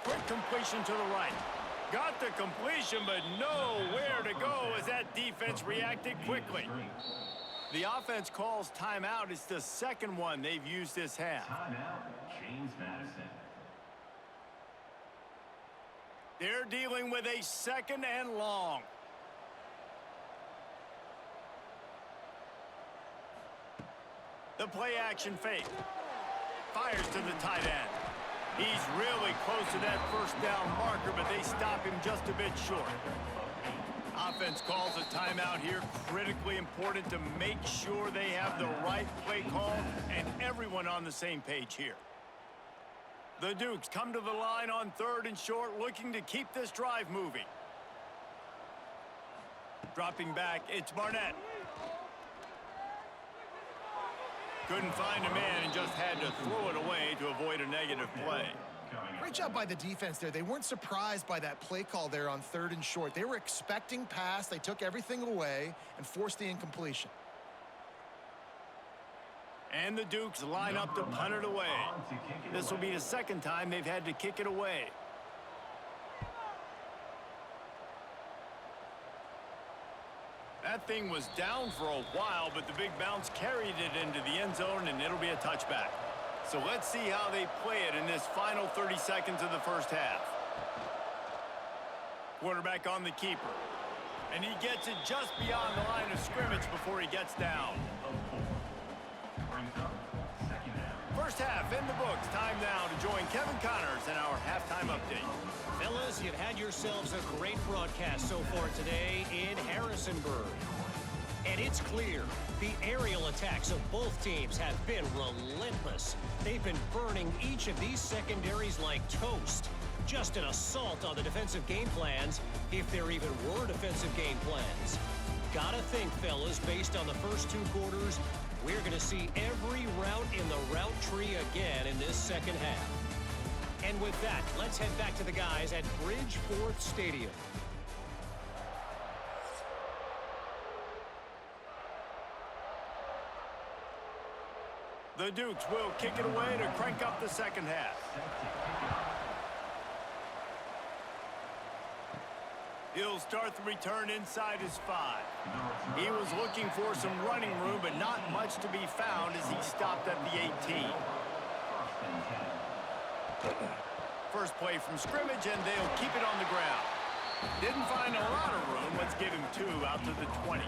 Quick completion to the right. Got the completion, but nowhere to go as that defense reacted quickly. The offense calls timeout. It's the second one they've used this half. Timeout, James Madison. They're dealing with a second and long. The play action fake. Fires to the tight end. He's really close to that first down marker, but they stop him just a bit short. Offense calls a timeout here. Critically important to make sure they have the right play call and everyone on the same page here. The Dukes come to the line on 3rd and short, looking to keep this drive moving. Dropping back, it's Barnett. Couldn't find a man and just had to throw it away to avoid a negative play. Great job by the defense there. They weren't surprised by that play call there on 3rd and short. They were expecting pass. They took everything away and forced the incompletion. And the Dukes line up to punt it away. This will be the second time they've had to kick it away. That thing was down for a while, but the big bounce carried it into the end zone, and it'll be a touchback. So let's see how they play it in this final 30 seconds of the first half. Quarterback on the keeper. And he gets it just beyond the line of scrimmage before he gets down. First half in the books. Time now to join Kevin Connors in our halftime update. Fellas, you've had yourselves a great broadcast so far today in Harrisonburg. And it's clear the aerial attacks of both teams have been relentless. They've been burning each of these secondaries like toast. Just an assault on the defensive game plans, if there even were defensive game plans. Gotta think, fellas, based on the first 2 quarters, we're going to see every route in the route tree again in this second half. And with that, let's head back to the guys at Bridgeforth Stadium. The Dukes will kick it away to crank up the second half. He'll start the return inside his 5. He was looking for some running room, but not much to be found as he stopped at the 18. First play from scrimmage, and they'll keep it on the ground. Didn't find a lot of room. Let's give him 2 out to the 20.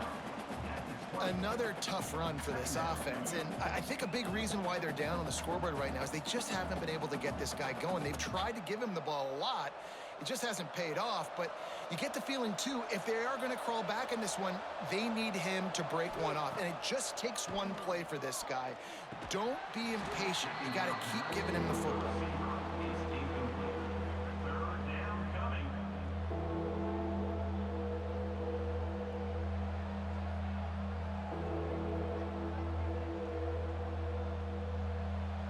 Another tough run for this offense, and I think a big reason why they're down on the scoreboard right now is they just haven't been able to get this guy going. They've tried to give him the ball a lot. It just hasn't paid off, but you get the feeling, too, if they are going to crawl back in this one, they need him to break one off, and it just takes one play for this guy. Don't be impatient. You got to keep giving him the football.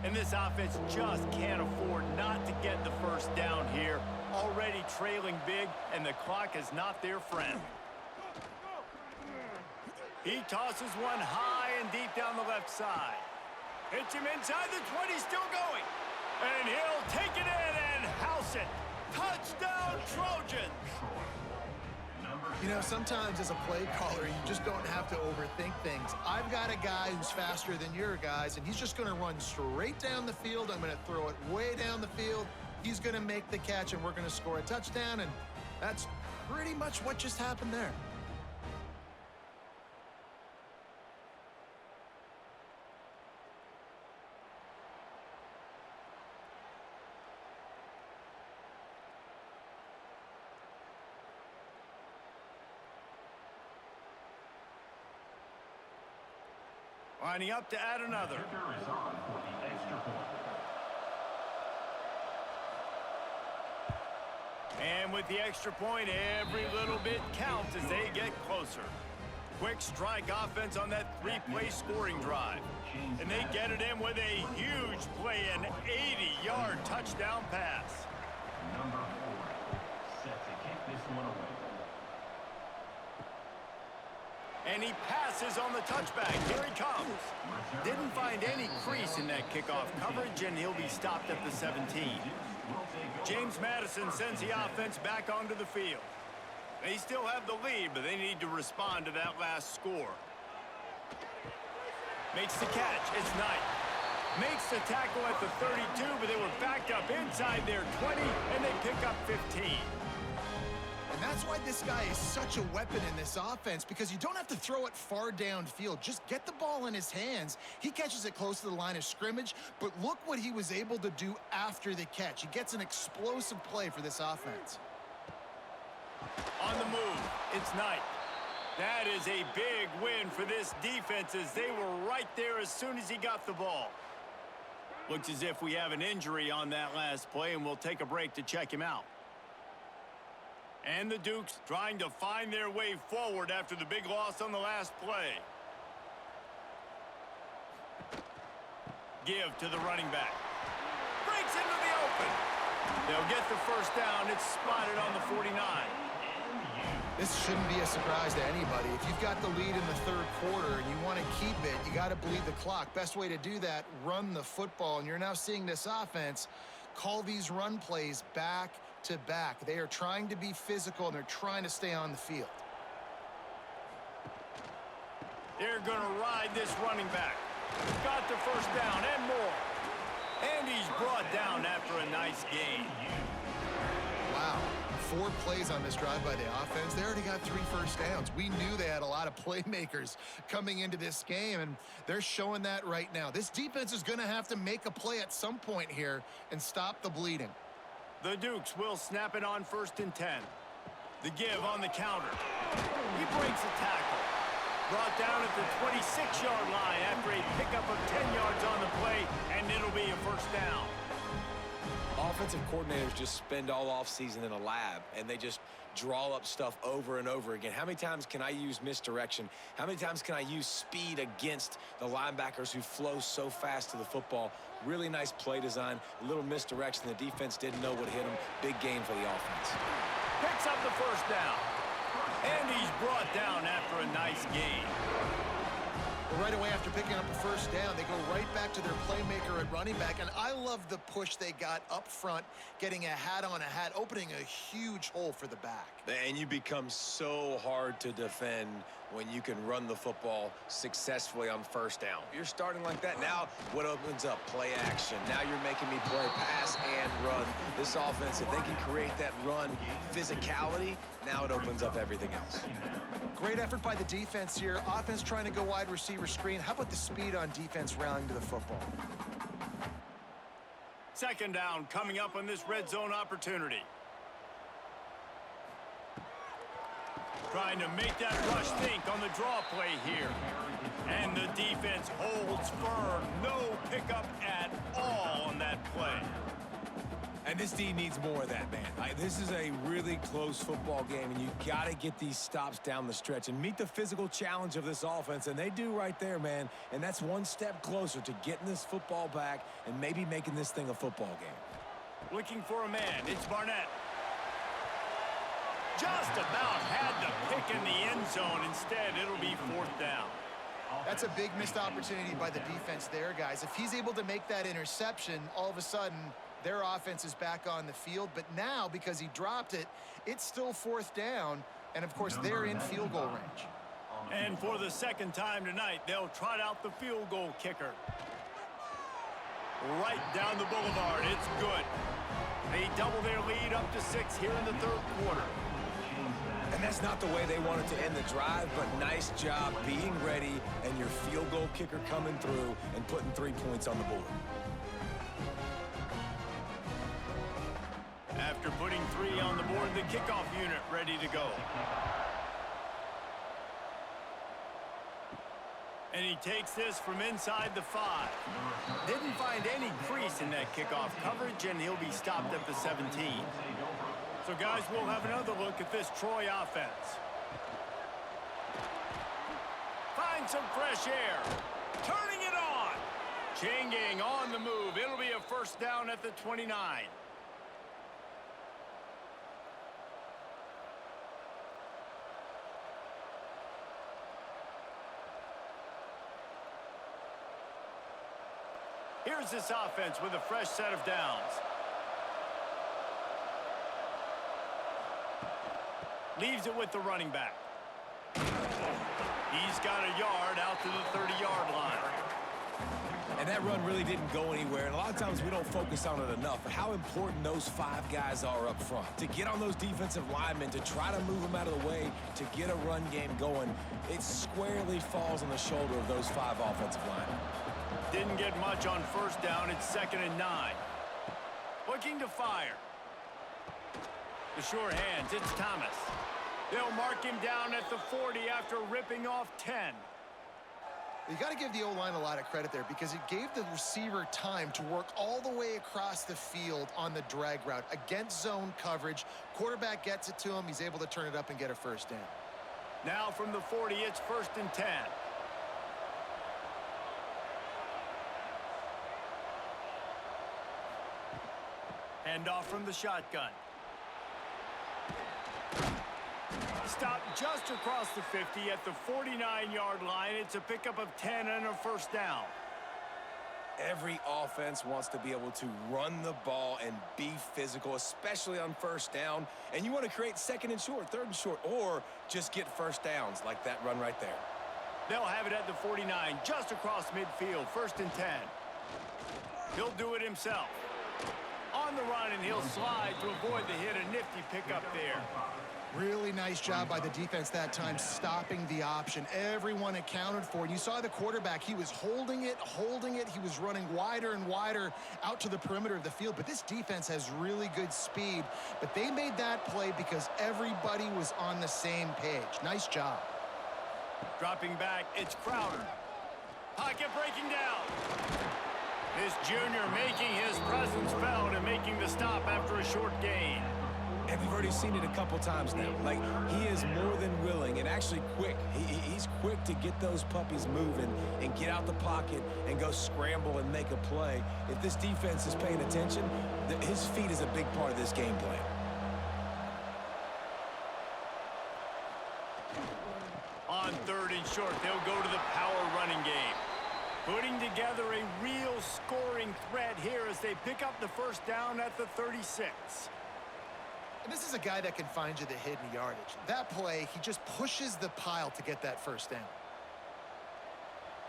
And this offense just can't afford not to get the first down here. Already trailing big, and the clock is not their friend. He tosses one high and deep down the left side. Hits him inside the 20, still going. And he'll take it in and house it. Touchdown, Trojans! Number You know, sometimes as a play caller, you just don't have to overthink things. I've got a guy who's faster than your guys, and he's just going to run straight down the field. I'm going to throw it way down the field. He's going to make the catch, and we're going to score a touchdown, and that's pretty much what just happened there. Lining up to add another. Kicker is on for the extra point. And with the extra point, every little bit counts as they get closer. Quick strike offense on that three-play scoring drive. And they get it in with a huge play, an 80-yard touchdown pass. Number 4 set to kick this one away. And he passes on the touchback. Here he comes. Didn't find any crease in that kickoff coverage, and he'll be stopped at the 17. James Madison sends the offense back onto the field. They still have the lead, but they need to respond to that last score. Makes the catch. It's Knight. Makes the tackle at the 32, but they were backed up inside their 20, and they pick up 15. And that's why this guy is such a weapon in this offense, because you don't have to throw it far downfield. Just get the ball in his hands. He catches it close to the line of scrimmage, but look what he was able to do after the catch. He gets an explosive play for this offense. On the move, it's Knight. That is a big win for this defense, as they were right there as soon as he got the ball. Looks as if we have an injury on that last play, and we'll take a break to check him out. And the Dukes trying to find their way forward after the big loss on the last play. Give to the running back. Breaks into the open. They'll get the first down. It's spotted on the 49. This shouldn't be a surprise to anybody. If you've got the lead in the third quarter and you want to keep it, you got to bleed the clock. Best way to do that, run the football. And you're now seeing this offense call these run plays back to back. They are trying to be physical, and they're trying to stay on the field. They're going to ride this running back. Got the first down and more. And he's brought down after a nice gain. Wow. 4 plays on this drive by the offense. They already got 3 first downs. We knew they had a lot of playmakers coming into this game, and they're showing that right now. This defense is going to have to make a play at some point here and stop the bleeding. The Dukes will snap it on 1st and 10. The give on the counter. He breaks a tackle. Brought down at the 26-yard line after a pickup of 10 yards on the play, and it'll be a first down. Offensive coordinators just spend all offseason in a lab, and they just draw up stuff over and over again. How many times can I use misdirection? How many times can I use speed against the linebackers who flow so fast to the football? Really nice play design, a little misdirection. The defense didn't know what hit them. Big gain for the offense. Picks up the first down. And he's brought down after a nice gain. Well, right away after picking up a first down, they go right back to their playmaker at running back. And I love the push they got up front, getting a hat on a hat, opening a huge hole for the back. And you become so hard to defend when you can run the football successfully on first down. You're starting like that. Now what opens up? Play action. Now you're making me play pass and run. This offense, if they can create that run physicality, now it opens up everything else. Great effort by the defense here. Offense trying to go wide receiver screen. How about the speed on defense rallying to the football? 2nd down coming up on this red zone opportunity. Trying to make that rush think on the draw play here. And the defense holds firm. No pickup at all on that play. And this D needs more of that, man. This is a really close football game, and you got to get these stops down the stretch and meet the physical challenge of this offense, and they do right there, man. And that's one step closer to getting this football back and maybe making this thing a football game. Looking for a man. It's Barnett. Just about had the pick in the end zone. Instead, it'll be 4th down. That's a big missed opportunity by the defense there, guys. If he's able to make that interception, all of a sudden, their offense is back on the field. But now, because he dropped it, it's still 4th down. And, of course, they're in field goal range. And for the second time tonight, they'll trot out the field goal kicker. Right down the boulevard. It's good. They double their lead up to 6 here in the third quarter. And that's not the way they wanted to end the drive, but nice job being ready and your field goal kicker coming through and putting 3 points on the board. After putting 3 on the board, the kickoff unit ready to go. And he takes this from inside the 5. Didn't find any crease in that kickoff coverage, and he'll be stopped at the 17. So, guys, we'll have another look at this Troy offense. Find some fresh air. Turning it on. Changing on the move. It'll be a first down at the 29. Here's this offense with a fresh set of downs. Leaves it with the running back. He's got a yard out to the 30-yard line. And that run really didn't go anywhere. And a lot of times we don't focus on it enough. But how important those 5 guys are up front. To get on those defensive linemen, to try to move them out of the way, to get a run game going, it squarely falls on the shoulder of those 5 offensive linemen. Didn't get much on first down. It's 2nd and 9. Looking to fire. The sure hands. It's Thomas. They'll mark him down at the 40 after ripping off 10. You got to give the O-line a lot of credit there because it gave the receiver time to work all the way across the field on the drag route against zone coverage. Quarterback gets it to him. He's able to turn it up and get a first down. Now from the 40, it's 1st and 10. Hand off from the shotgun. Stopped just across the 50 at the 49-yard line. It's a pickup of 10 and a first down. Every offense wants to be able to run the ball and be physical, especially on first down. And you want to create 2nd and short, 3rd and short, or just get first downs like that run right there. They'll have it at the 49, just across midfield, 1st and 10. He'll do it himself. On the run, and he'll slide to avoid the hit. A nifty pickup there. Really nice job by the defense that time, stopping the option. Everyone accounted for it. You saw the quarterback. He was holding it. He was running wider and wider out to the perimeter of the field. But this defense has really good speed. But they made that play because everybody was on the same page. Nice job. Dropping back, it's Crowder. Pocket breaking down. This junior making his presence felt and making the stop after a short gain. And we've already seen it a couple times now. Like, he is more than willing and actually quick. He's quick to get those puppies moving and get out the pocket and go scramble and make a play. If this defense is paying attention, his feet is a big part of this game plan. On 3rd and short, they'll go to the power running game. Putting together a real scoring threat here as they pick up the first down at the 36. And this is a guy that can find you the hidden yardage. That play, he just pushes the pile to get that first down.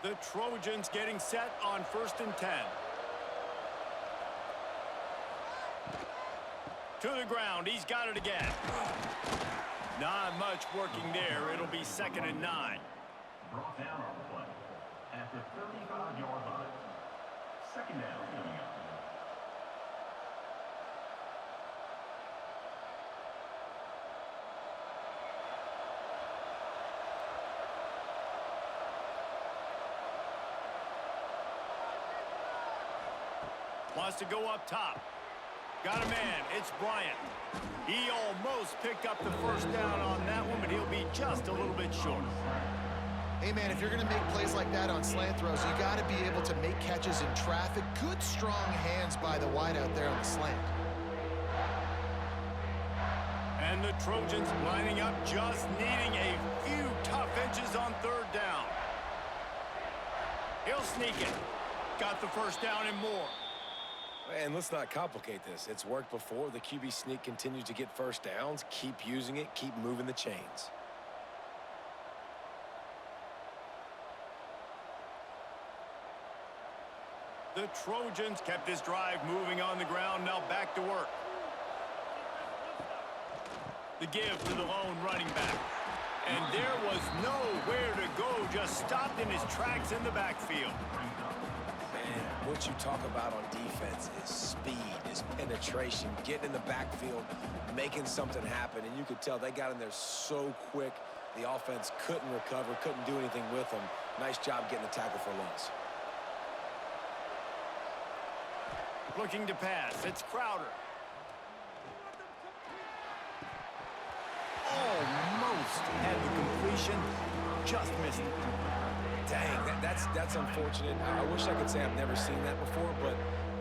The Trojans getting set on 1st and 10. To the ground. He's got it again. Not much working there. It'll be 2nd and 9. Brought down on the play at the 35-yard line. 2nd down coming up. Wants to go up top. Got a man. It's Bryant. He almost picked up the first down on that one, but he'll be just a little bit short. Hey, man, if you're going to make plays like that on slant throws, you got to be able to make catches in traffic. Good, strong hands by the wideout there on the slant. And the Trojans lining up, just needing a few tough inches on 3rd down. He'll sneak it. Got the first down and more. And let's not complicate this. It's worked before. The QB sneak continues to get first downs. Keep using it. Keep moving the chains. The Trojans kept this drive moving on the ground. Now back to work. The give to the lone running back. And there was nowhere to go. Just stopped in his tracks in the backfield. And what you talk about on defense is speed, is penetration, getting in the backfield, making something happen. And you could tell they got in there so quick. The offense couldn't recover, couldn't do anything with them. Nice job getting the tackle for loss. Looking to pass. It's Crowder. Almost had the completion. Just missed it. Dang, that's unfortunate. I wish I could say I've never seen that before, but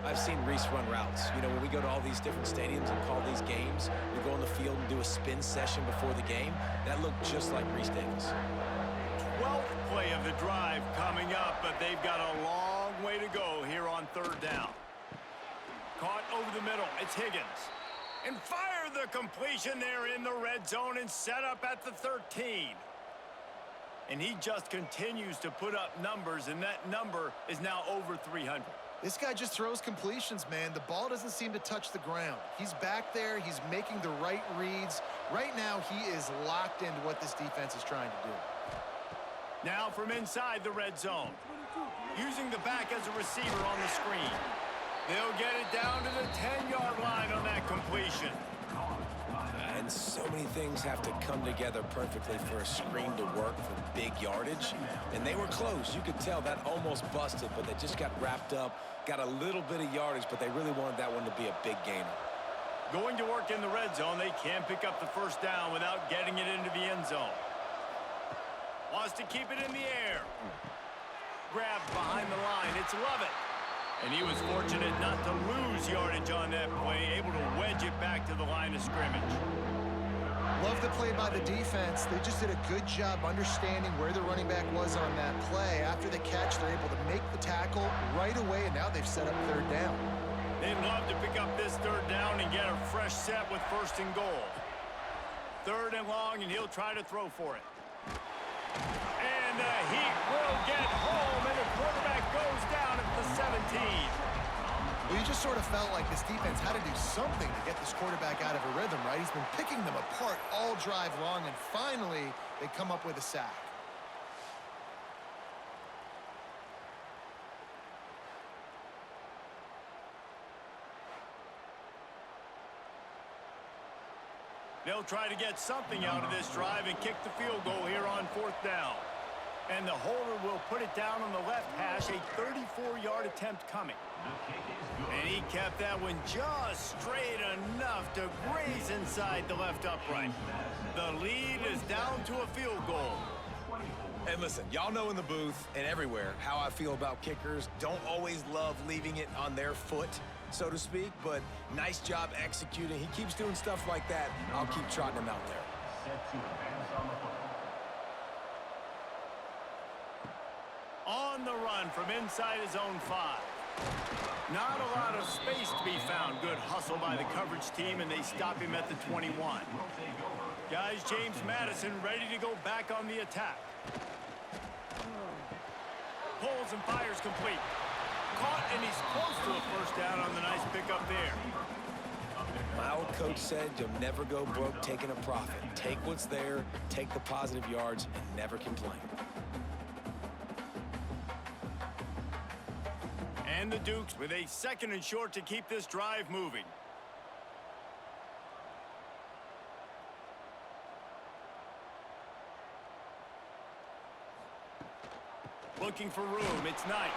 I've seen Reese run routes. You know, when we go to all these different stadiums and call these games, we go on the field and do a spin session before the game. That looked just like Reese Davis. 12th play of the drive coming up, but they've got a long way to go here on third down. Caught over the middle. It's Higgins. And fire the completion there in the red zone and set up at the 13. And he just continues to put up numbers, and that number is now over 300. This guy just throws completions, man. The ball doesn't seem to touch the ground. He's back there. He's making the right reads. Right now, he is locked into what this defense is trying to do. Now from inside the red zone. Using the back as a receiver on the screen. They'll get it down to the 10-yard line on that completion. And so many things have to come together perfectly for a screen to work for big yardage. And they were close. You could tell that almost busted, but they just got wrapped up, got a little bit of yardage, but they really wanted that one to be a big gainer. Going to work in the red zone, they can't pick up the first down without getting it into the end zone. Wants to keep it in the air. Grabbed behind the line. It's Lovett. And he was fortunate not to lose yardage on that play, able to wedge it back to the line of scrimmage. Love the play by the defense. They just did a good job understanding where the running back was on that play. After the catch, they're able to make the tackle right away, and now they've set up third down. They'd love to pick up this third down and get a fresh set with first and goal. Third and long, and he'll try to throw for it. And the Heat will get home, and the quarterback goes down at the 17. Well, you just sort of felt like this defense had to do something to get this quarterback out of a rhythm, right? He's been picking them apart all drive long, and finally they come up with a sack. They'll try to get something out of this drive and kick the field goal here on fourth down. And the holder will put it down on the left hash, a 34-yard attempt coming. And he kept that one just straight enough to graze inside the left upright. The lead is down to a field goal. And listen, y'all know in the booth and everywhere how I feel about kickers. Don't always love leaving it on their foot, so to speak, but nice job executing. He keeps doing stuff like that. I'll keep trotting him out there. Set to advance on the football. On the run from inside his own 5. Not a lot of space to be found. Good hustle by the coverage team, and they stop him at the 21. Guys, James Madison ready to go back on the attack. Pulls and fires complete. Caught, and he's close to a first down on the nice pickup there. My old coach said you'll never go broke taking a profit. Take what's there, take the positive yards, and never complain. And the Dukes with a second and short to keep this drive moving. Looking for room, it's Knight.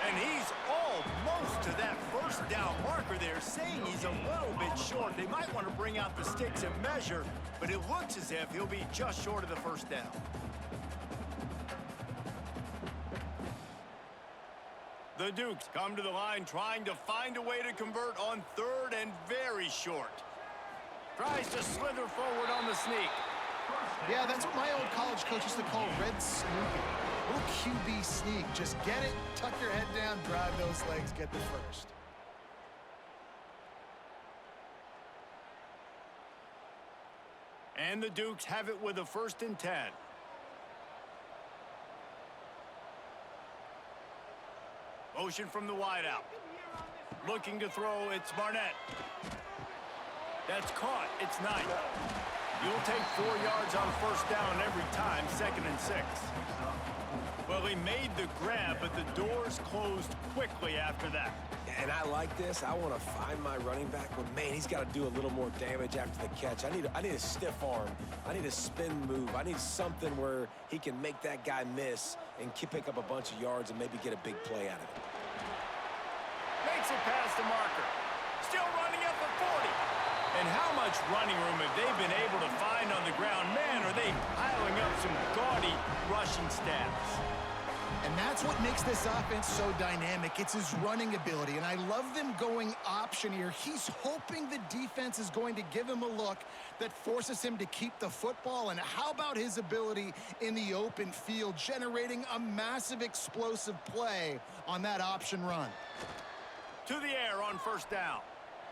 And he's almost to that first down marker there, saying he's a little bit short. They might want to bring out the sticks and measure, but it looks as if he'll be just short of the first down. The Dukes come to the line trying to find a way to convert on third and very short. Tries to slither forward on the sneak. Yeah, that's what my old college coach used to call red snooping. Little QB sneak. Just get it, tuck your head down, drive those legs, get the first. And the Dukes have it with a 1st and 10. Motion from the wideout. Looking to throw, it's Barnett. That's caught, it's Knight. You'll take 4 yards on 1st down every time, 2nd and 6. Well, he made the grab, but the doors closed quickly after that. And I like this. I want to find my running back, but man, he's got to do a little more damage after the catch. I need a stiff arm. I need a spin move. I need something where he can make that guy miss and pick up a bunch of yards and maybe get a big play out of it. Makes it past the marker. Still running at the 40. And how much running room have they been able to find on the ground? Man, are they piling up some gaudy rushing stats. And that's what makes this offense so dynamic. It's his running ability, and I love them going option here. He's hoping the defense is going to give him a look that forces him to keep the football. And how about his ability in the open field, generating a massive explosive play on that option run? To the air on 1st down.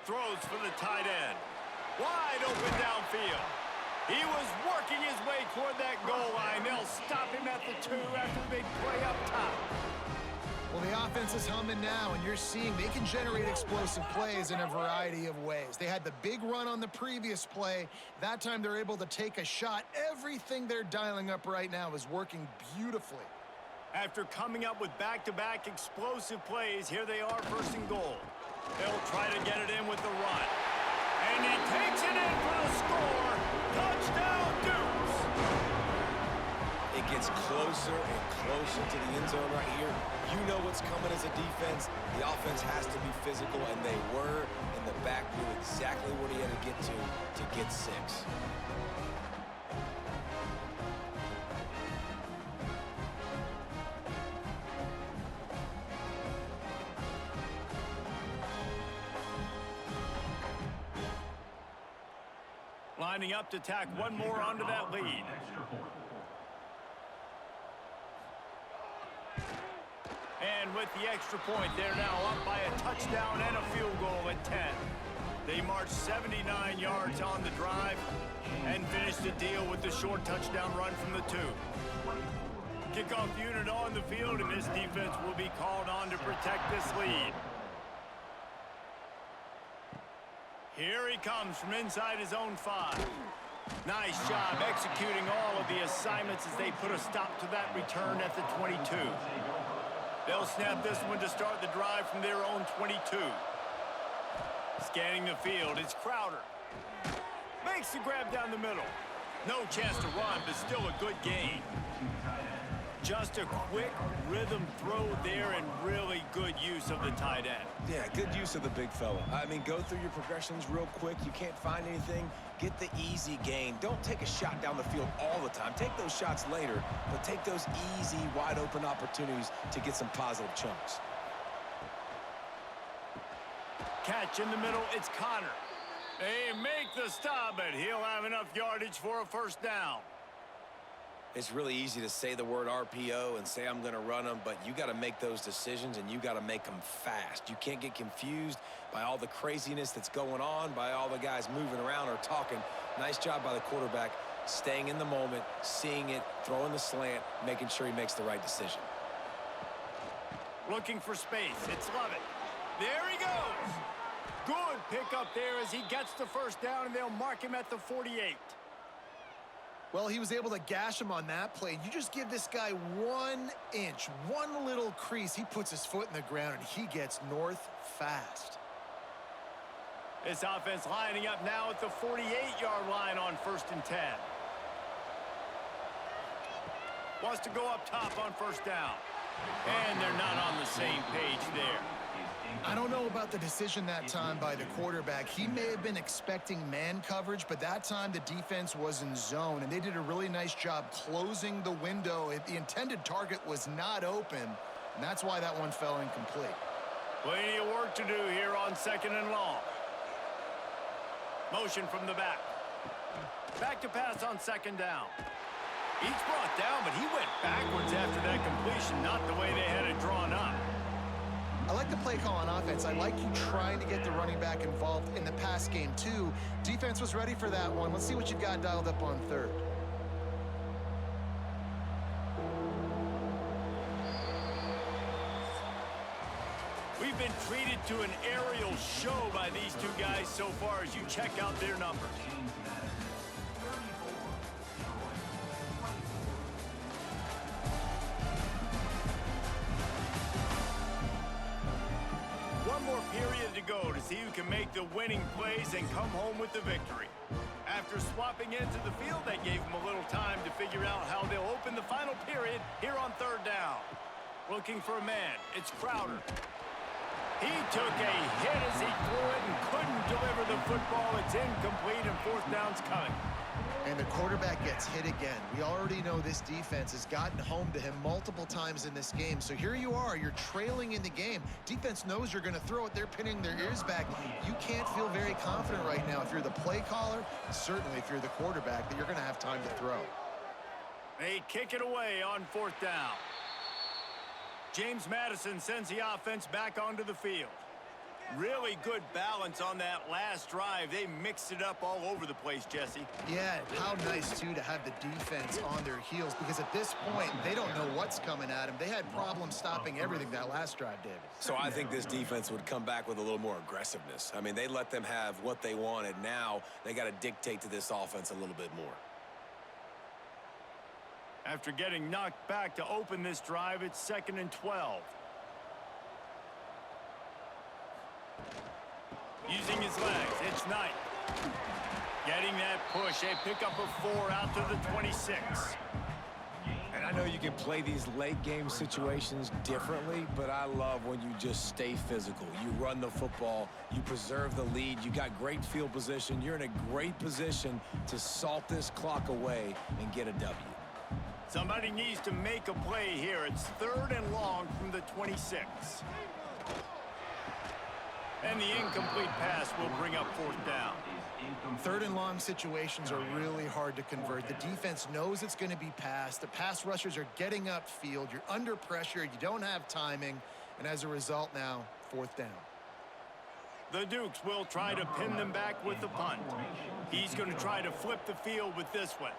Throws for the tight end. Wide open downfield. He was working his way toward that goal line. They'll stop him at the 2 after the big play up top. Well, the offense is humming now, and you're seeing they can generate explosive plays in a variety of ways. They had the big run on the previous play. That time they're able to take a shot. Everything they're dialing up right now is working beautifully. After coming up with back-to-back explosive plays, here they are 1st and goal. They'll try to get it in with the run. And he takes it in for the score. Touchdown, Dukes! It gets closer and closer to the end zone right here. You know what's coming as a defense. The offense has to be physical, and they were. And the back knew exactly what he had to get 6. Lining up to tack one more onto that lead. And with the extra point, they're now up by a touchdown and a field goal at 10. They marched 79 yards on the drive and finished the deal with the short touchdown run from the 2. Kickoff unit on the field, and this defense will be called on to protect this lead. Here he comes from inside his own 5. Nice job executing all of the assignments as they put a stop to that return at the 22. They'll snap this one to start the drive from their own 22. Scanning the field, it's Crowder. Makes the grab down the middle. No chance to run, but still a good gain. Just a quick rhythm throw there and really good use of the tight end. Yeah, good use of the big fella. I mean, go through your progressions real quick. You can't find anything. Get the easy gain. Don't take a shot down the field all the time. Take those shots later, but take those easy, wide-open opportunities to get some positive chunks. Catch in the middle, it's Connor. They make the stop, but he'll have enough yardage for a 1st down. It's really easy to say the word RPO and say I'm going to run them, but you got to make those decisions, and you got to make them fast. You can't get confused by all the craziness that's going on, by all the guys moving around or talking. Nice job by the quarterback, staying in the moment, seeing it, throwing the slant, making sure he makes the right decision. Looking for space, it's Lovett. There he goes. Good pickup there as he gets the 1st down, and they'll mark him at the 48. Well, he was able to gash him on that play. You just give this guy 1 inch, one little crease. He puts his foot in the ground, and he gets north fast. This offense lining up now at the 48-yard line on 1st and 10. Wants to go up top on 1st down. And they're not on the same page there. I don't know about the decision that time by the quarterback. He may have been expecting man coverage, but that time the defense was in zone, and they did a really nice job closing the window. The intended target was not open, and that's why that one fell incomplete. Plenty of work to do here on 2nd and long. Motion from the back. Back to pass on 2nd down. He's brought down, but he went backwards after that completion, not the way they had it drawn up. I like the play call on offense. I like you trying to get the running back involved in the pass game, too. Defense was ready for that one. Let's see what you've got dialed up on third. We've been treated to an aerial show by these two guys so far as you check out their numbers. One more period to go to see who can make the winning plays and come home with the victory. After swapping into the field, that gave them a little time to figure out how they'll open the final period here on third down. Looking for a man, it's Crowder. He took a hit as he threw it and couldn't deliver the football. It's incomplete and fourth down's coming. And the quarterback gets hit again. We already know this defense has gotten home to him multiple times in this game. So here you are, you're trailing in the game. Defense knows you're going to throw it. They're pinning their ears back. You can't feel very confident right now if you're the play caller, certainly if you're the quarterback, that you're going to have time to throw. They kick it away on fourth down. James Madison sends the offense back onto the field. Really good balance on that last drive. They mixed it up all over the place, Jesse. Yeah, how nice, too, to have the defense on their heels, because at this point, they don't know what's coming at them. They had problems stopping everything that last drive, David. So I think this defense would come back with a little more aggressiveness. I mean, they let them have what they wanted. Now they got to dictate to this offense a little bit more. After getting knocked back to open this drive, it's 2nd and 12. Using his legs, it's Knight. Getting that push, a pickup of 4 out to the 26. And I know you can play these late game situations differently, but I love when you just stay physical. You run the football, you preserve the lead, you got great field position, you're in a great position to salt this clock away and get a W. Somebody needs to make a play here. It's 3rd and long from the 26. And the incomplete pass will bring up 4th down. 3rd and long situations are really hard to convert. The defense knows it's going to be passed. The pass rushers are getting upfield. You're under pressure. You don't have timing. And as a result now, 4th down. The Dukes will try to pin them back with the punt. He's going to try to flip the field with this one.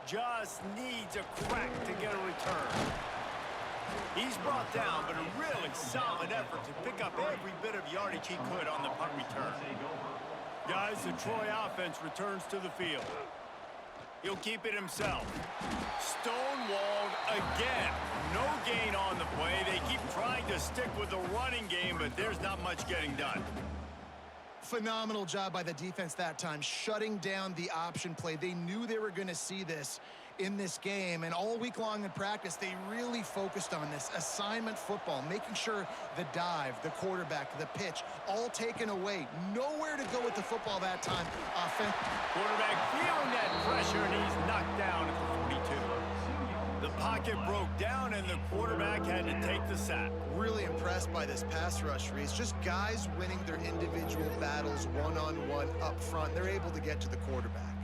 Just needs a crack to get a return. He's brought down, but a really solid effort to pick up every bit of yardage he could on the punt return. Guys, the Troy offense returns to the field. He'll keep it himself. Stonewalled again. No gain on the play. They keep trying to stick with the running game, but there's not much getting done. Phenomenal job by the defense that time, shutting down the option play. They knew they were going to see this in this game, and all week long in practice, they really focused on this assignment football, making sure the dive, the quarterback, the pitch, all taken away. Nowhere to go with the football that time. Quarterback feeling that pressure, and he's knocked down at the 42. The pocket broke down, and the quarterback had to take the sack. Really impressed by this pass rush, Reese. Just guys winning their individual battles one-on-one up front. They're able to get to the quarterback.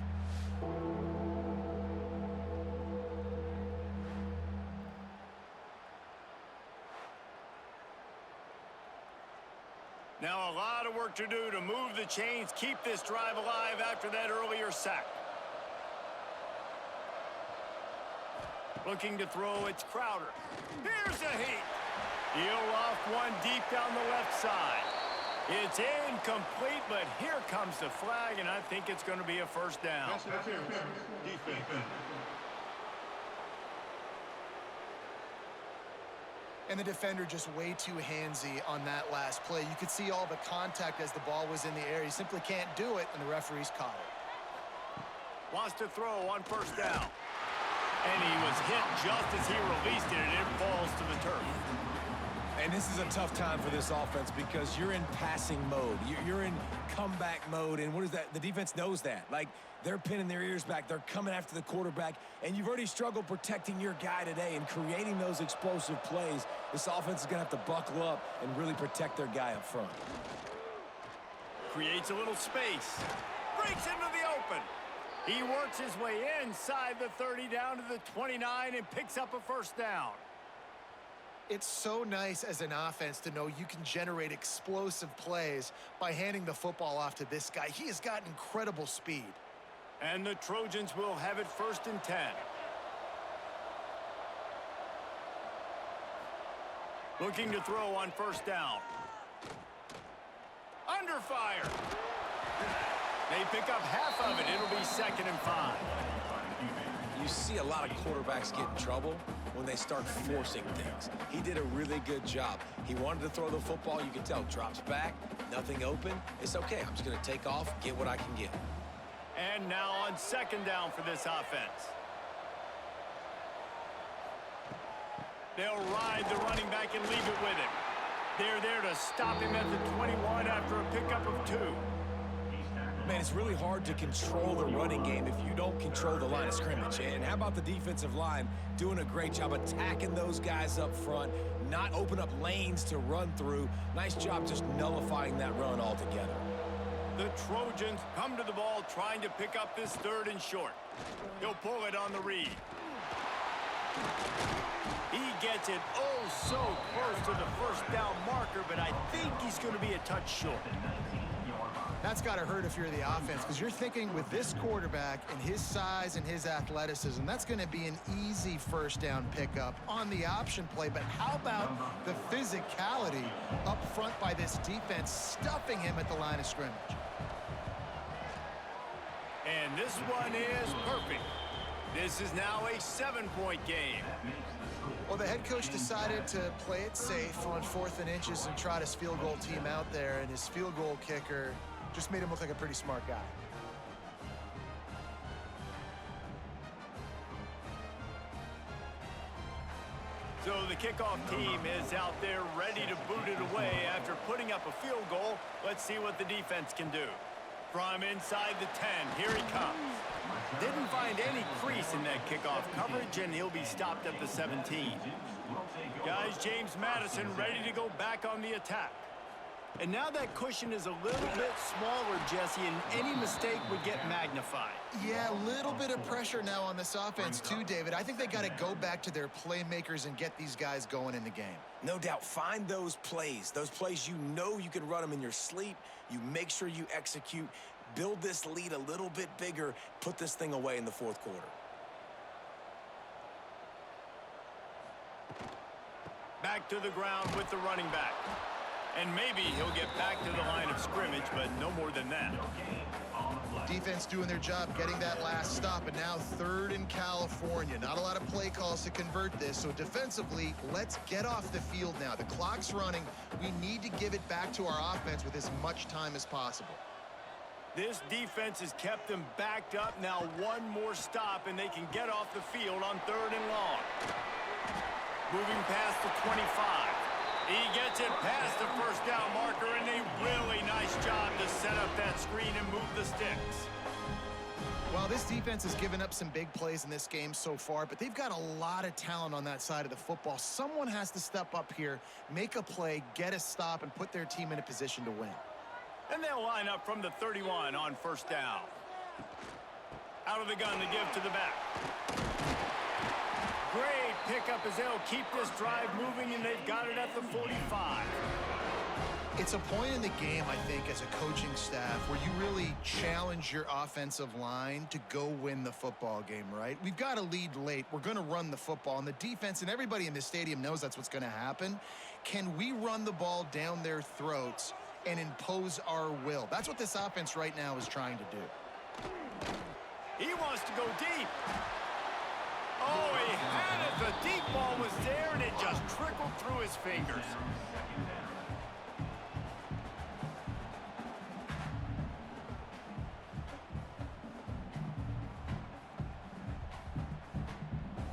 Now a lot of work to do to move the chains, keep this drive alive after that earlier sack. Looking to throw, it's Crowder. Here's a heat. He'll off one deep down the left side. It's incomplete, but here comes the flag, and I think it's going to be a first down. And the defender just way too handsy on that last play. You could see all the contact as the ball was in the air. He simply can't do it, and the referee's caught it. Wants to throw on first down. And he was hit just as he released it, and it falls to the turf. And this is a tough time for this offense because you're in passing mode. You're in comeback mode, and what is that? The defense knows that. Like, they're pinning their ears back. They're coming after the quarterback, and you've already struggled protecting your guy today and creating those explosive plays. This offense is going to have to buckle up and really protect their guy up front. Creates a little space. Breaks into the open. He works his way inside the 30 down to the 29 and picks up a first down. It's so nice as an offense to know you can generate explosive plays by handing the football off to this guy. He has got incredible speed. And the Trojans will have it 1st and 10. Looking to throw on 1st down. Under fire. They pick up half of it. It'll be 2nd and 5. You see a lot of quarterbacks get in trouble when they start forcing things. He did a really good job. He wanted to throw the football. You can tell. Drops back. Nothing open. It's okay. I'm just going to take off, get what I can get. And now on 2nd down for this offense. They'll ride the running back and leave it with him. They're there to stop him at the 21 after a pickup of 2. Man, it's really hard to control the running game if you don't control the line of scrimmage. And how about the defensive line doing a great job attacking those guys up front, not open up lanes to run through. Nice job just nullifying that run altogether. The Trojans come to the ball trying to pick up this 3rd and short. He'll pull it on the read. He gets it so close to the 1st down marker, but I think he's going to be a touch short. That's got to hurt if you're the offense, because you're thinking with this quarterback and his size and his athleticism, that's going to be an easy 1st down pickup on the option play. But how about the physicality up front by this defense, stuffing him at the line of scrimmage? And this one is perfect. This is now a 7-point game. Well, the head coach decided to play it safe on 4th and inches and trot his field goal team out there, and his field goal kicker just made him look like a pretty smart guy. So the kickoff team is out there ready to boot it away after putting up a field goal. Let's see what the defense can do. From inside the 10, here he comes. Didn't find any crease in that kickoff coverage, and he'll be stopped at the 17. Guys, James Madison ready to go back on the attack. And now that cushion is a little bit smaller, Jesse, and any mistake would get magnified. Yeah, a little bit of pressure now on this offense too, David. I think they got to go back to their playmakers and get these guys going in the game. No doubt. Find those plays you know you can run them in your sleep. You make sure you execute. Build this lead a little bit bigger. Put this thing away in the 4th quarter. Back to the ground with the running back. And maybe he'll get back to the line of scrimmage, but no more than that. Defense doing their job, getting that last stop, and now 3rd in California. Not a lot of play calls to convert this, so defensively, let's get off the field now. The clock's running. We need to give it back to our offense with as much time as possible. This defense has kept them backed up. Now one more stop, and they can get off the field on 3rd and long. Moving past the 25. He gets it past the 1st down marker, and a really nice job to set up that screen and move the sticks. Well, this defense has given up some big plays in this game so far, but they've got a lot of talent on that side of the football. Someone has to step up here, make a play, get a stop, and put their team in a position to win. And they'll line up from the 31 on 1st down. Out of the gun to give to the back. Great pickup as they'll keep this drive moving, and they've got it at the 45. It's a point in the game, I think, as a coaching staff where you really challenge your offensive line to go win the football game, right? We've got a lead late. We're going to run the football, and the defense and everybody in this stadium knows that's what's going to happen. Can we run the ball down their throats and impose our will? That's what this offense right now is trying to do. He wants to go deep. Oh, he had it. The deep ball was there, and it just trickled through his fingers.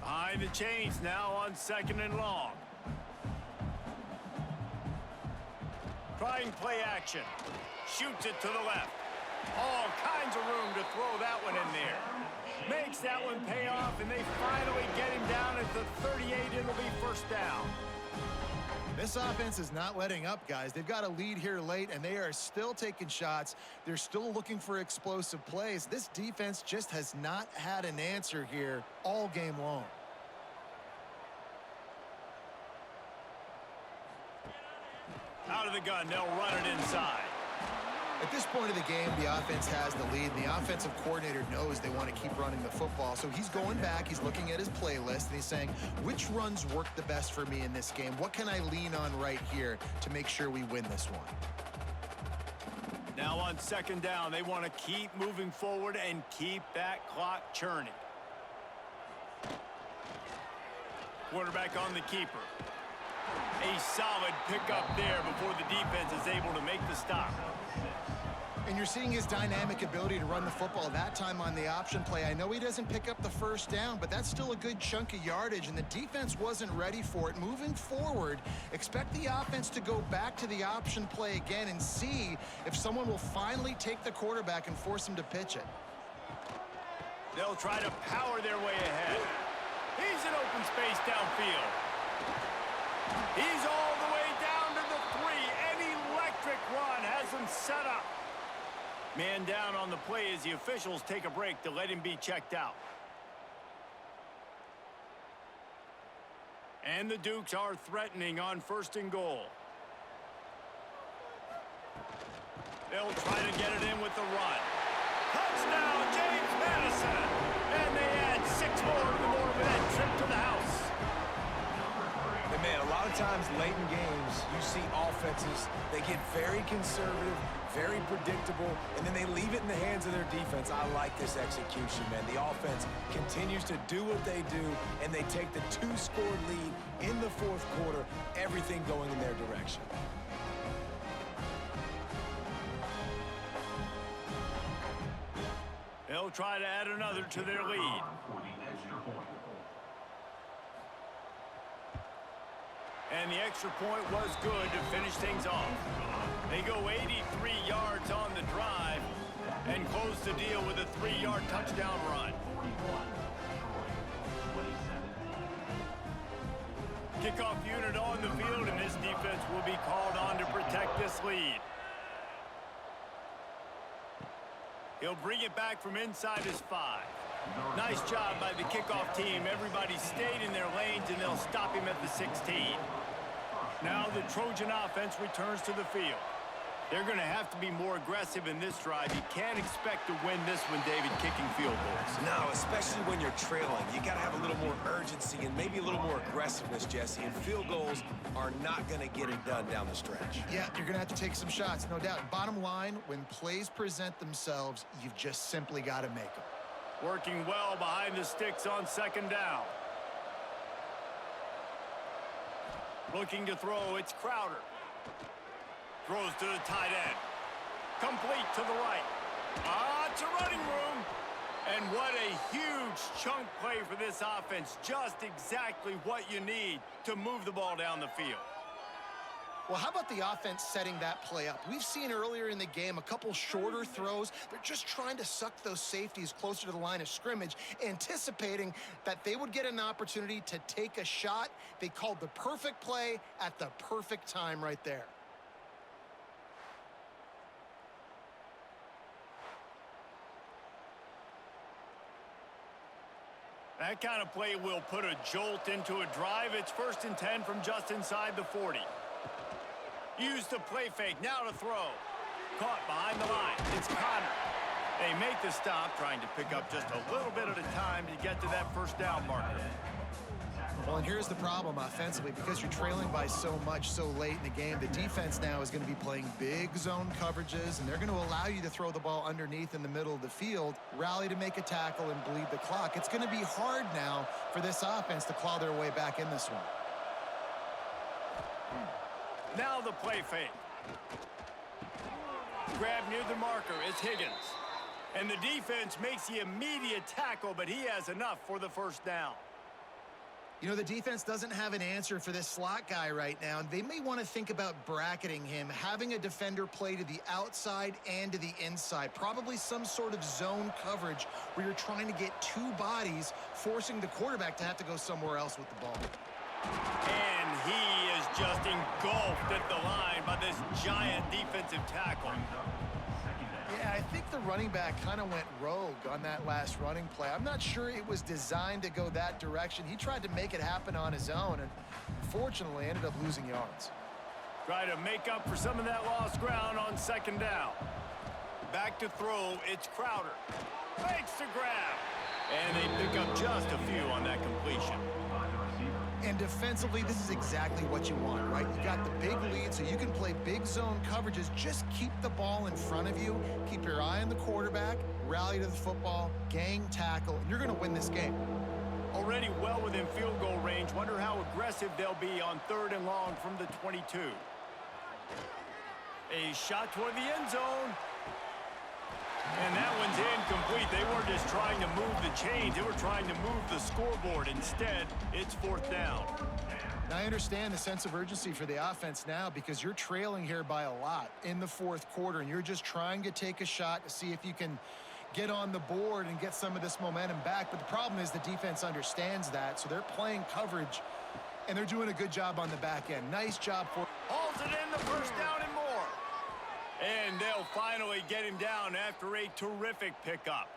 Behind the chains now on 2nd and long. Trying play action. Shoots it to the left. All kinds of room to throw that one in there. Makes that one pay off, and they finally get him down at the 38. It'll be 1st down. This offense is not letting up, guys. They've got a lead here late, and they are still taking shots. They're still looking for explosive plays. This defense just has not had an answer here all game long. Out of the gun, they'll run it inside. At this point of the game, the offense has the lead, and the offensive coordinator knows they want to keep running the football. So he's going back, he's looking at his playlist, and he's saying, which runs work the best for me in this game? What can I lean on right here to make sure we win this one? Now on second down, they want to keep moving forward and keep that clock churning. Quarterback on the keeper. A solid pickup there before the defense is able to make the stop. And you're seeing his dynamic ability to run the football, that time on the option play. I know he doesn't pick up the first down, but that's still a good chunk of yardage, and the defense wasn't ready for it. Moving forward, expect the offense to go back to the option play again and see if someone will finally take the quarterback and force him to pitch it. They'll try to power their way ahead. He's in open space downfield. He's all the way down to the 3. An electric run has him set up. Man down on the play as the officials take a break to let him be checked out. And the Dukes are threatening on 1st and goal. They'll try to get it in with the run. Touchdown, James Madison! And they add 6 more to the board with that trip to the house. And man, a lot of times late in games, you see offenses, they get very conservative, very predictable, and then they leave it in the hands of their defense. I like this execution, man. The offense continues to do what they do, and they take the 2-score lead in the 4th quarter, everything going in their direction. They'll try to add another to their lead. And the extra point was good to finish things off. They go 83 yards on the drive and close the deal with a 3-yard touchdown run. Kickoff unit on the field, and this defense will be called on to protect this lead. He'll bring it back from inside his 5. Nice job by the kickoff team. Everybody stayed in their lanes, and they'll stop him at the 16. Now the Trojan offense returns to the field. They're going to have to be more aggressive in this drive. You can't expect to win this one, David, kicking field goals. No, especially when you're trailing. You got to have a little more urgency and maybe a little more aggressiveness, Jesse. And field goals are not going to get it done down the stretch. Yeah, you're going to have to take some shots, no doubt. Bottom line, when plays present themselves, you've just simply got to make them. Working well behind the sticks on second down. Looking to throw, it's Crowder. Throws to the tight end. Complete to the right. It's a running room. And what a huge chunk play for this offense. Just exactly what you need to move the ball down the field. Well, how about the offense setting that play up? We've seen earlier in the game a couple shorter throws. They're just trying to suck those safeties closer to the line of scrimmage, anticipating that they would get an opportunity to take a shot. They called the perfect play at the perfect time right there. That kind of play will put a jolt into a drive. It's 1st and 10 from just inside the 40. Use the play fake, now to throw. Caught behind the line, it's Connor. They make the stop, trying to pick up just a little bit at a time to get to that 1st down marker. Well, and here's the problem offensively. Because you're trailing by so much so late in the game, the defense now is going to be playing big zone coverages, and they're going to allow you to throw the ball underneath in the middle of the field, rally to make a tackle, and bleed the clock. It's going to be hard now for this offense to claw their way back in this one. Now the play fake. Grab near the marker is Higgins. And the defense makes the immediate tackle, but he has enough for the 1st down. You know, the defense doesn't have an answer for this slot guy right now. They may want to think about bracketing him, having a defender play to the outside and to the inside. Probably some sort of zone coverage where you're trying to get 2 bodies, forcing the quarterback to have to go somewhere else with the ball. And he is Just engulfed at the line by this giant defensive tackle. Yeah, I think the running back kind of went rogue on that last running play. I'm not sure it was designed to go that direction. He tried to make it happen on his own, and unfortunately ended up losing yards. Try to make up for some of that lost ground on second down. Back to throw, it's Crowder. Makes the grab. And they pick up just a few on that completion. And defensively, this is exactly what you want, right? You got the big lead, so you can play big zone coverages. Just keep the ball in front of you. Keep your eye on the quarterback. Rally to the football. Gang tackle. And you're going to win this game. Already well within field goal range. Wonder how aggressive they'll be on 3rd and long from the 22. A shot toward the end zone. And that one's incomplete. They weren't just trying to move the chains. They were trying to move the scoreboard. Instead, it's 4th down. Now, I understand the sense of urgency for the offense now because you're trailing here by a lot in the 4th quarter, and you're just trying to take a shot to see if you can get on the board and get some of this momentum back. But the problem is the defense understands that, so they're playing coverage, and they're doing a good job on the back end. Nice job for... Hauls it in, the first down and more. And they'll finally get him down after a terrific pickup.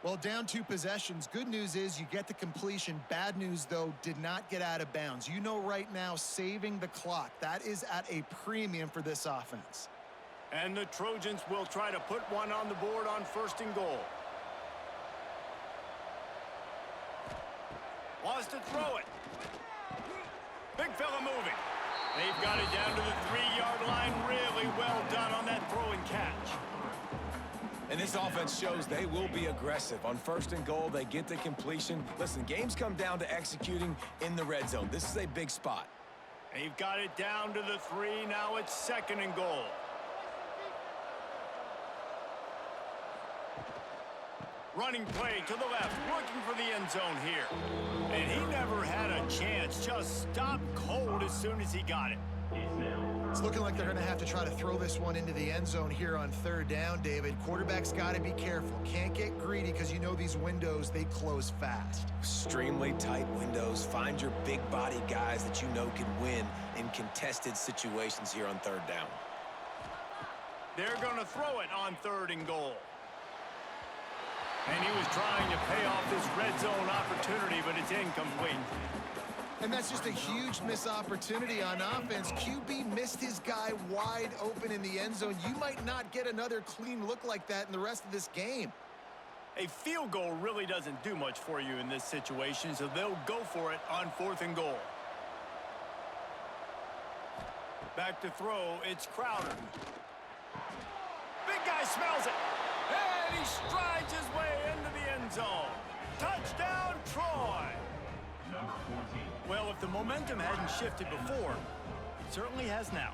Well, down 2 possessions. Good news is you get the completion. Bad news, though, did not get out of bounds. You know right now, saving the clock. That is at a premium for this offense. And the Trojans will try to put one on the board on 1st and goal. Wants to throw it. Big fella moving. They've got it down to the 3-yard line. Really well done on that throw and catch. And this offense shows they will be aggressive. On 1st and goal, they get the completion. Listen, games come down to executing in the red zone. This is a big spot. They've got it down to the 3. Now it's 2nd and goal. Running play to the left, looking for the end zone here. And he never had a chance, just stopped cold as soon as he got it. It's looking like they're going to have to try to throw this one into the end zone here on 3rd down, David. Quarterback's got to be careful. Can't get greedy because you know these windows, they close fast. Extremely tight windows. Find your big body guys that you know can win in contested situations here on 3rd down. They're going to throw it on 3rd and goal. And he was trying to pay off this red zone opportunity, but it's incomplete. And that's just a huge missed opportunity on offense. QB missed his guy wide open in the end zone. You might not get another clean look like that in the rest of this game. A field goal really doesn't do much for you in this situation, so they'll go for it on 4th and goal. Back to throw, it's Crowder. Big guy smells it. And he strides his way into the end zone. Touchdown, Troy. Number 14. Well, if the momentum hadn't shifted before, it certainly has now.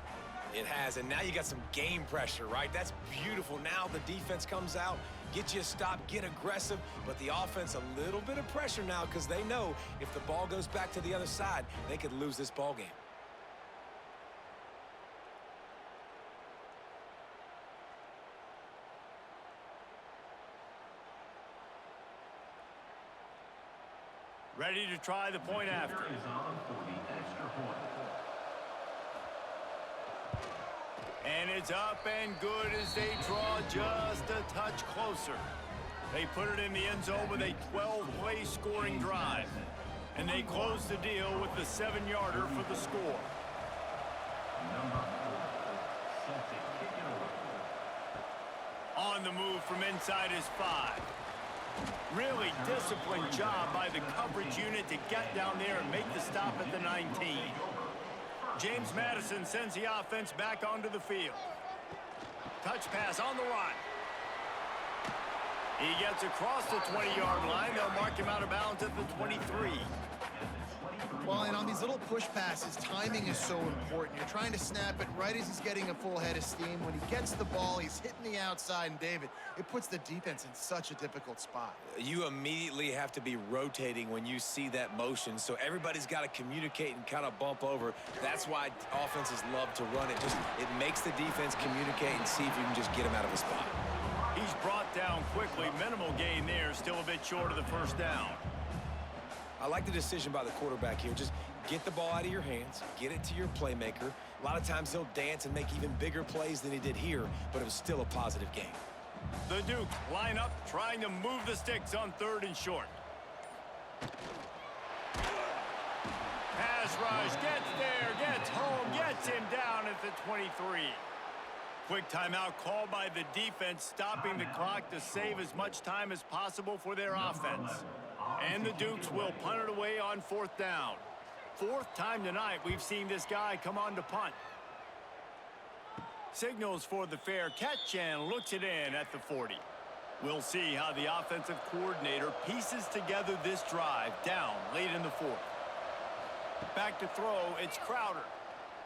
It has, and now you got some game pressure, right? That's beautiful. Now the defense comes out, get you a stop, get aggressive, but the offense a little bit of pressure now because they know if the ball goes back to the other side, they could lose this ball game. Ready to try the point after. Is on for the extra point. And it's up and good as they draw just a touch closer. They put it in the end zone with a 12-play scoring drive. And they close the deal with the 7-yarder for the score. Number 4. Celtic kick it away. On the move from inside his 5. Really disciplined job by the coverage unit to get down there and make the stop at the 19. James Madison sends the offense back onto the field. Touch pass on the run. He gets across the 20-yard line. They'll mark him out of bounds at the 23. Well, and on these little push passes, timing is so important. You're trying to snap it right as he's getting a full head of steam. When he gets the ball, he's hitting the outside, and David, it puts the defense in such a difficult spot. You immediately have to be rotating when you see that motion, so everybody's got to communicate and kind of bump over. That's why offenses love to run it. It makes the defense communicate and see if you can just get him out of a spot. He's brought down quickly. Minimal gain there, still a bit short of the first down. I like the decision by the quarterback here. Just Get the ball out of your hands, get it to your playmaker. A lot of times he'll dance and make even bigger plays than he did here, but it was still a positive game. The Dukes line up, trying to move the sticks on 3rd and short. Pass rush, gets there, gets home, gets him down at the 23. Quick timeout called by the defense, stopping the clock to save as much time as possible for their offense. And the Dukes will punt it away on 4th down. 4th time tonight we've seen this guy come on to punt. Signals for the fair catch and looks it in at the 40. We'll see how the offensive coordinator pieces together this drive down late in the 4th. Back to throw, it's Crowder.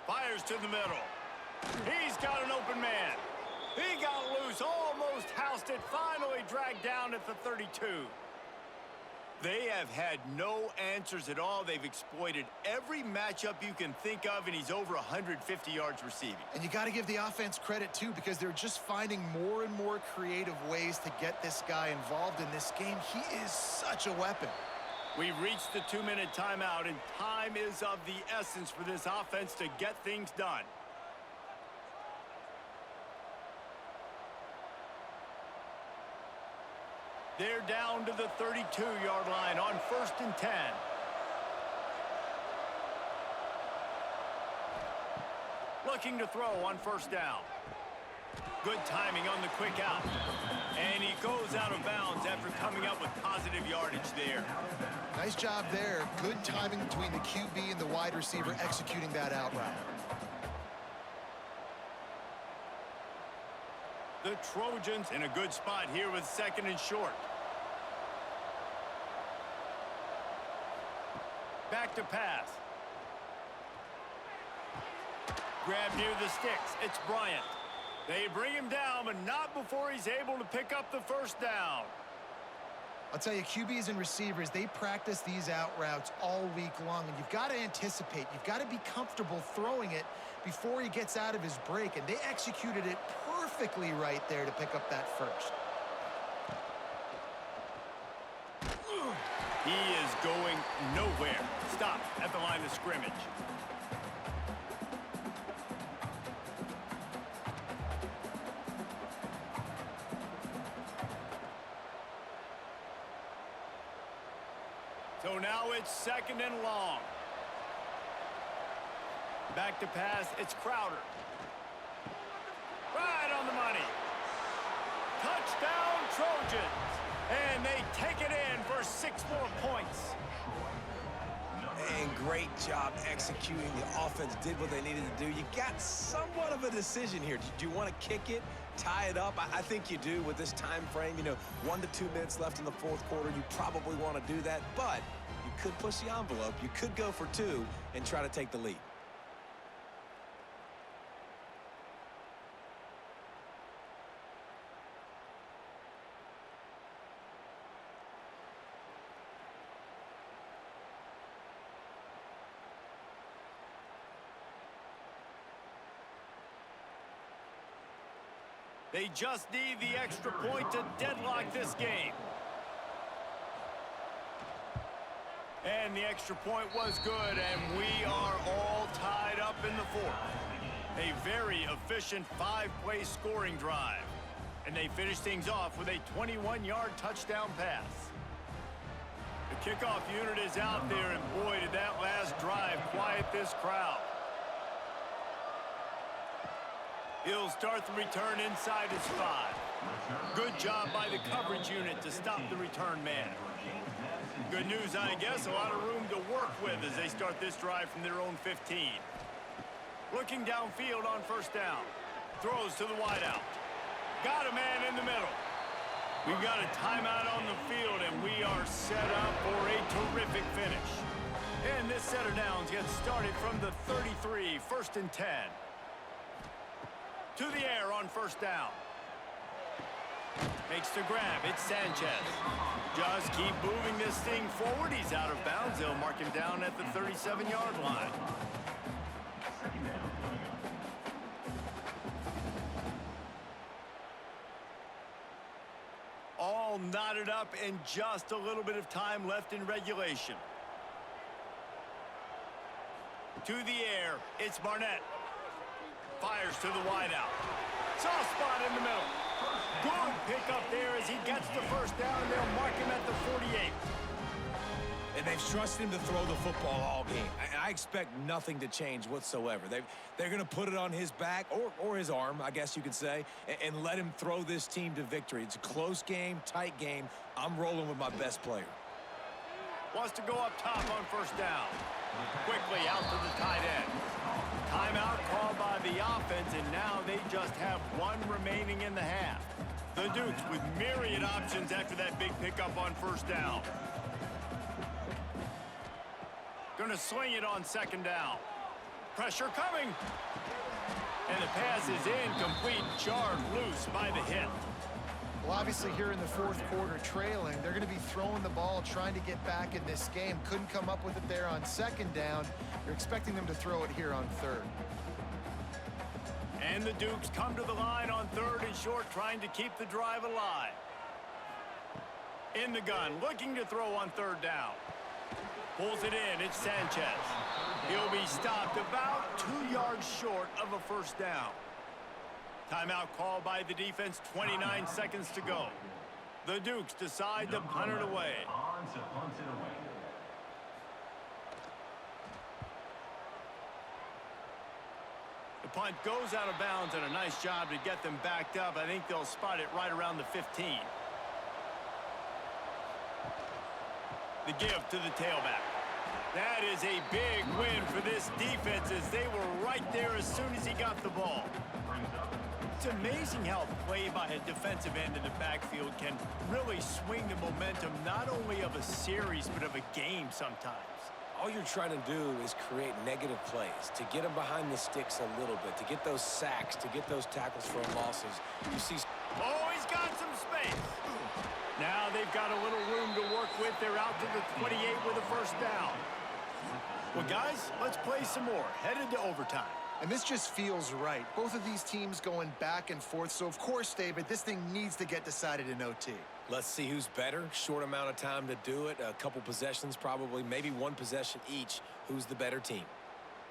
Fires to the middle. He's got an open man. He got loose, almost housed it, finally dragged down at the 32. They have had no answers at all. They've exploited every matchup you can think of, and he's over 150 yards receiving. And you got to give the offense credit, too, because they're just finding more and more creative ways to get this guy involved in this game. He is such a weapon. We've reached the 2-minute timeout, and time is of the essence for this offense to get things done. They're down to the 32-yard line on 1st and 10. Looking to throw on 1st down. Good timing on the quick out. And he goes out of bounds after coming up with positive yardage there. Nice job there. Good timing between the QB and the wide receiver executing that out route. The Trojans in a good spot here with 2nd and short. Back to pass. Grab near the sticks. It's Bryant. They bring him down, but not before he's able to pick up the 1st down. I'll tell you, QBs and receivers, they practice these out routes all week long, and you've got to anticipate. You've got to be comfortable throwing it before he gets out of his break, and they executed it perfectly right there to pick up that 1st. He is going nowhere. Stop at the line of scrimmage. So now it's 2nd and long. Back to pass, it's Crowder. Right on the money. Touchdown, Trojans. And they take it in for 6 more points. And great job executing. The offense did what they needed to do. You got somewhat of a decision here. Do you want to kick it, tie it up? I think you do with this time frame. 1 to 2 minutes left in the 4th quarter. You probably want to do that, but you could push the envelope. You could go for 2 and try to take the lead. They just need the extra point to deadlock this game. And the extra point was good, and we are all tied up in the 4th. A very efficient 5-play scoring drive. And they finish things off with a 21-yard touchdown pass. The kickoff unit is out there, and boy, did that last drive quiet this crowd. He'll start the return inside his 5. Good job by the coverage unit to stop the return man. Good news, I guess, a lot of room to work with as they start this drive from their own 15. Looking downfield on 1st down. Throws to the wideout. Got a man in the middle. We've got a timeout on the field, and we are set up for a terrific finish. And this set of downs gets started from the 33, 1st and 10. To the air on 1st down. Makes the grab. It's Sanchez. Just keep moving this thing forward. He's out of bounds. They'll mark him down at the 37-yard line. All knotted up and just a little bit of time left in regulation. to the air. It's Barnett. Fires to the wideout. Soft spot in the middle. Good pickup there as he gets the first down, and they'll mark him at the 48. And they've trusted him to throw the football all game. I expect nothing to change whatsoever. They're going to put it on his back, or his arm, I guess you could say, and let him throw this team to victory. It's a close game, tight game. I'm rolling with my best player. Wants to go up top on first down. Quickly out to the tight end. Timeout called by the offense, and now they just have one remaining in the half. The Dukes with myriad options after that big pickup on first down. Going to swing it on second down. Pressure coming. And the pass is incomplete, jarred loose by the hit. Well, obviously here in the fourth quarter trailing, they're going to be throwing the ball, trying to get back in this game. Couldn't come up with it there on second down. You're expecting them to throw it here on third. And the Dukes come to the line on third and short, trying to keep the drive alive. In the gun, looking to throw on third down. Pulls it in, it's Sanchez. He'll be stopped about 2 yards short of a first down. Timeout called by the defense, 29 seconds to go. The Dukes decide to punt it away. The punt goes out of bounds, and a nice job to get them backed up. I think they'll spot it right around the 15. The give to the tailback. That is a big win for this defense as they were right there as soon as he got the ball. It's amazing how a play by a defensive end in the backfield can really swing the momentum not only of a series but of a game sometimes. All you're trying to do is create negative plays, to get them behind the sticks a little bit, to get those sacks, to get those tackles for losses. You see... Oh, he's got some space. Now they've got a little room to work with. They're out to the 28 with a first down. Well, guys, let's play some more. Headed to overtime. And this just feels right. Both of these teams going back and forth. So, of course, David, this thing needs to get decided in OT. Let's see who's better. Short amount of time to do it. A couple possessions probably, maybe one possession each. Who's the better team?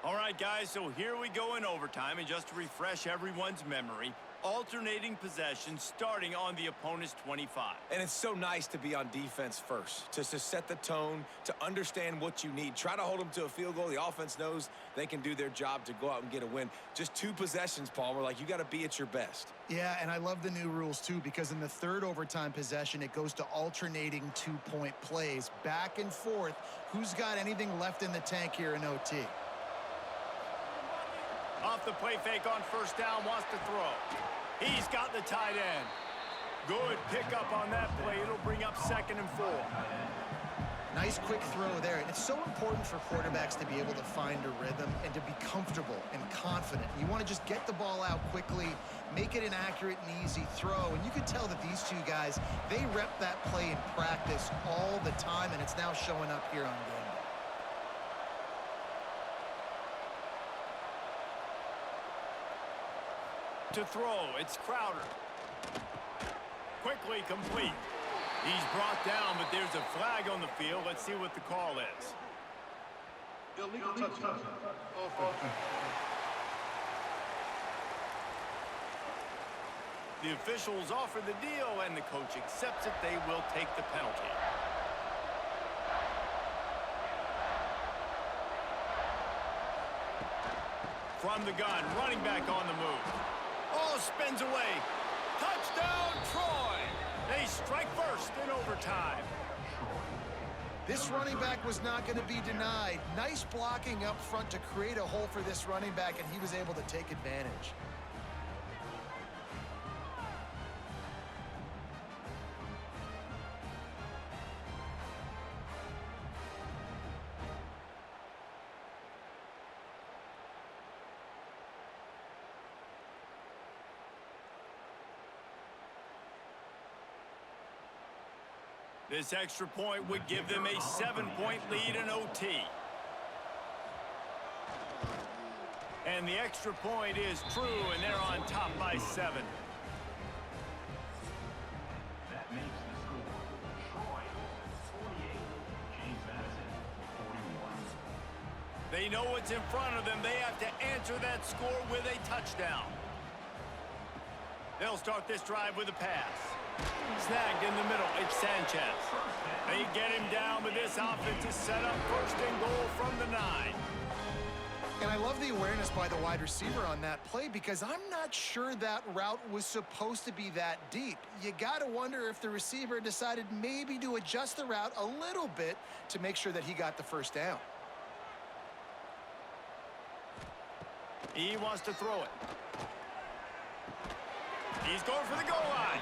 All right, guys, so here we go in overtime. And just to refresh everyone's memory, alternating possessions starting on the opponent's 25. And it's so nice to be on defense first, to set the tone, to understand what you need. Try to hold them to a field goal. The offense knows they can do their job to go out and get a win. Just 2 possessions, Palmer, like you got to be at your best. Yeah, and I love the new rules, too, because in the third overtime possession, it goes to alternating 2-point plays, back and forth. Who's got anything left in the tank here in OT? Off the play fake on first down, wants to throw. He's got the tight end. Good pickup on that play. It'll bring up 2nd and 4. Nice quick throw there. And it's so important for quarterbacks to be able to find a rhythm and to be comfortable and confident. You want to just get the ball out quickly, make it an accurate and easy throw. And you can tell that these two guys, they rep that play in practice all the time, and it's now showing up here on game day. To throw, it's Crowder. Quickly complete. He's brought down, but there's a flag on the field. Let's see what the call is. Illegal touchdown. The officials offer the deal, and the coach accepts it. They will take the penalty. From the gun, running back on the move. Oh, spins away. Touchdown, Troy! They strike first in overtime. This running back was not going to be denied. Nice blocking up front to create a hole for this running back, and he was able to take advantage. This extra point would give them a 7-point lead in OT. And the extra point is true, and they're on top by 7. That makes the score. Troy, 48. James Madison, 41. They know what's in front of them. They have to answer that score with a touchdown. They'll start this drive with a pass. Snagged in the middle. It's Sanchez. They get him down, but this offense is set up first and goal from the 9. And I love the awareness by the wide receiver on that play because I'm not sure that route was supposed to be that deep. You got to wonder if the receiver decided maybe to adjust the route a little bit to make sure that he got the first down. He wants to throw it. He's going for the goal line.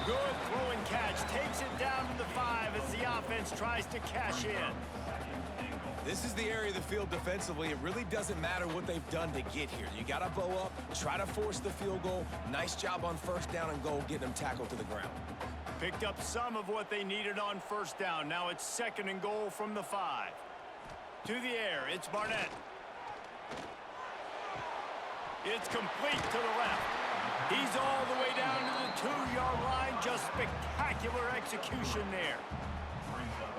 Good throw and catch. Takes it down to the 5 as the offense tries to cash in. This is the area of the field defensively. It really doesn't matter what they've done to get here. You got to bow up, try to force the field goal. Nice job on first down and goal, getting them tackled to the ground. Picked up some of what they needed on first down. Now it's second and goal from the 5. To the air, it's Barnett. It's complete to the left. He's all the way down to the 2-yard line. Just spectacular execution there.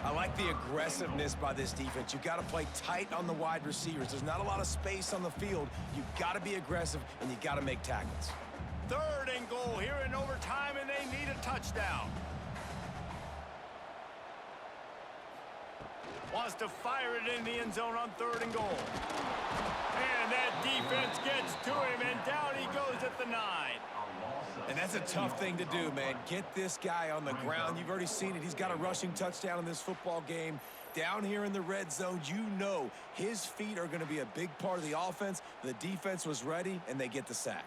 I like the aggressiveness by this defense. You got to play tight on the wide receivers. There's not a lot of space on the field. You got to be aggressive, and you got to make tackles. Third and goal here in overtime, and they need a touchdown. Wants to fire it in the end zone on third and goal. And that defense gets to him, and down he goes at the 9. And that's a tough thing to do, man. Get this guy on the ground. You've already seen it. He's got a rushing touchdown in this football game. Down here in the red zone, you know his feet are going to be a big part of the offense. The defense was ready, and they get the sack.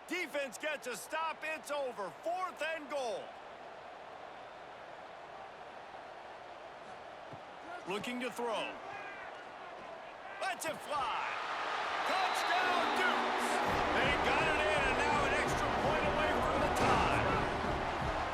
Defense gets a stop. It's over. Fourth and goal. Looking to throw. Lets it fly. Touchdown, Dukes. They got it in, and now an extra point away from the tie.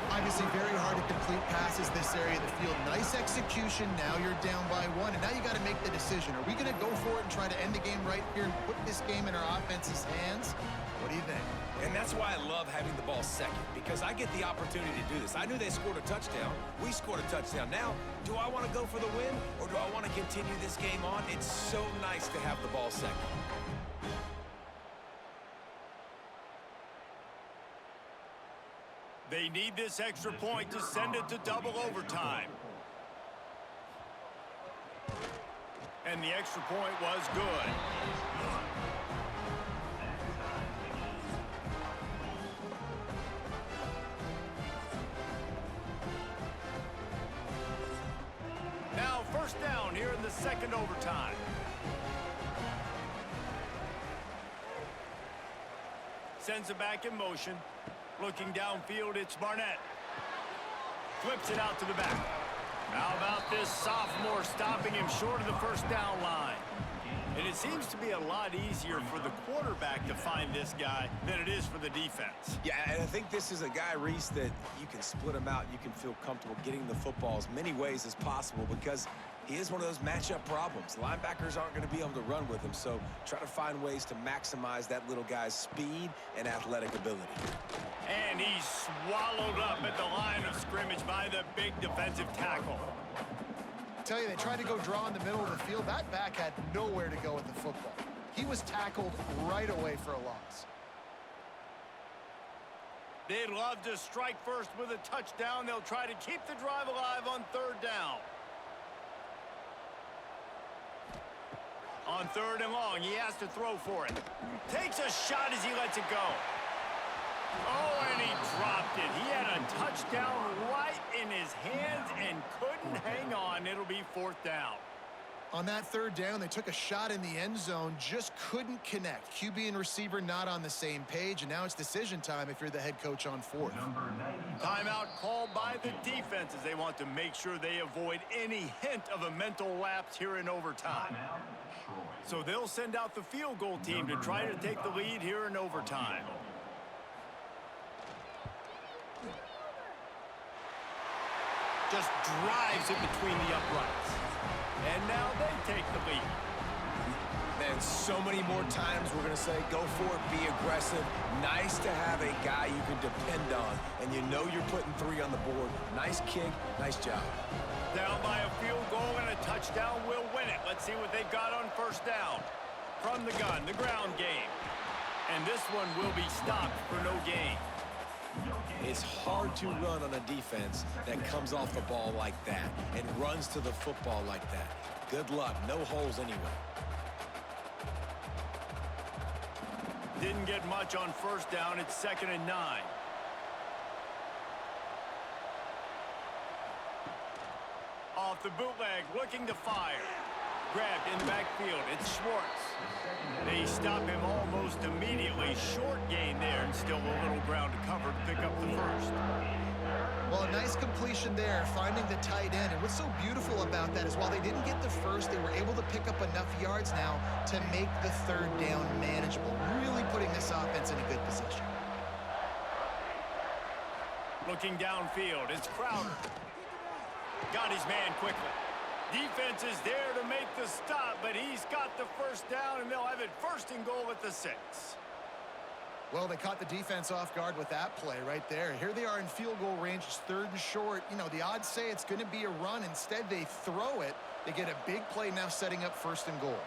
Obviously very hard to complete passes this area of the field. Nice execution. Now you're down by 1, and now you got to make the decision. Are we going to go for it and try to end the game right here and put this game in our offense's hands? What do you think? And that's why I love having the ball second, because I get the opportunity to do this. I knew they scored a touchdown. We scored a touchdown. Now, do I want to go for the win, or do I want to continue this game on? It's so nice to have the ball second. They need this extra point to send it to double overtime. And the extra point was good. Now first down here in the second overtime. Sends it back in motion. Looking downfield, it's Barnett. Flips it out to the back. How about this sophomore stopping him short of the first down line? And it seems to be a lot easier for the quarterback to find this guy than it is for the defense. Yeah, and I think this is a guy, Reese, that you can split him out. You can feel comfortable getting the football as many ways as possible because he is one of those matchup problems. Linebackers aren't going to be able to run with him, so try to find ways to maximize that little guy's speed and athletic ability. And he's swallowed up at the line of scrimmage by the big defensive tackle. Tell you, they tried to go draw in the middle of the field. That back had nowhere to go with the football. He was tackled right away for a loss. They'd love to strike first with a touchdown. They'll try to keep the drive alive on third down. On third and long, he has to throw for it. Takes a shot as he lets it go. Oh, and he dropped it. He had a touchdown right in his hands and couldn't hang on. It'll be fourth down. On that third down, they took a shot in the end zone, just couldn't connect. QB and receiver not on the same page, and now it's decision time if you're the head coach on fourth. Timeout called by the defense as they want to make sure they avoid any hint of a mental lapse here in overtime. So they'll send out the field goal team to try to take the lead here in overtime. Just drives it between the uprights. And now they take the lead. Man, so many more times we're going to say, go for it, be aggressive. Nice to have a guy you can depend on, and you know you're putting 3 on the board. Nice kick, nice job. Down by a field goal and a touchdown will win it. Let's see what they've got on first down. From the gun, the ground game. And this one will be stopped for no gain. It's hard to run on a defense that comes off the ball like that and runs to the football like that. Good luck. No holes anyway. Didn't get much on first down. It's 2nd and 9. Off the bootleg, looking to fire. Grabbed in the backfield. It's Schwartz. They stop him almost immediately. Short gain there, and still a little ground to cover to pick up the first. Well, a nice completion there, finding the tight end. And what's so beautiful about that is while they didn't get the first, they were able to pick up enough yards now to make the 3rd down manageable. Really putting this offense in a good position. Looking downfield, it's Crowder. Got his man quickly. Defense is there to make the stop, but he's got the first down, and they'll have it 1st and goal at the 6. Well, they caught the defense off guard with that play right there. Here they are in field goal range. It's 3rd and short. You know, the odds say it's going to be a run. Instead, they throw it. They get a big play now setting up 1st and goal.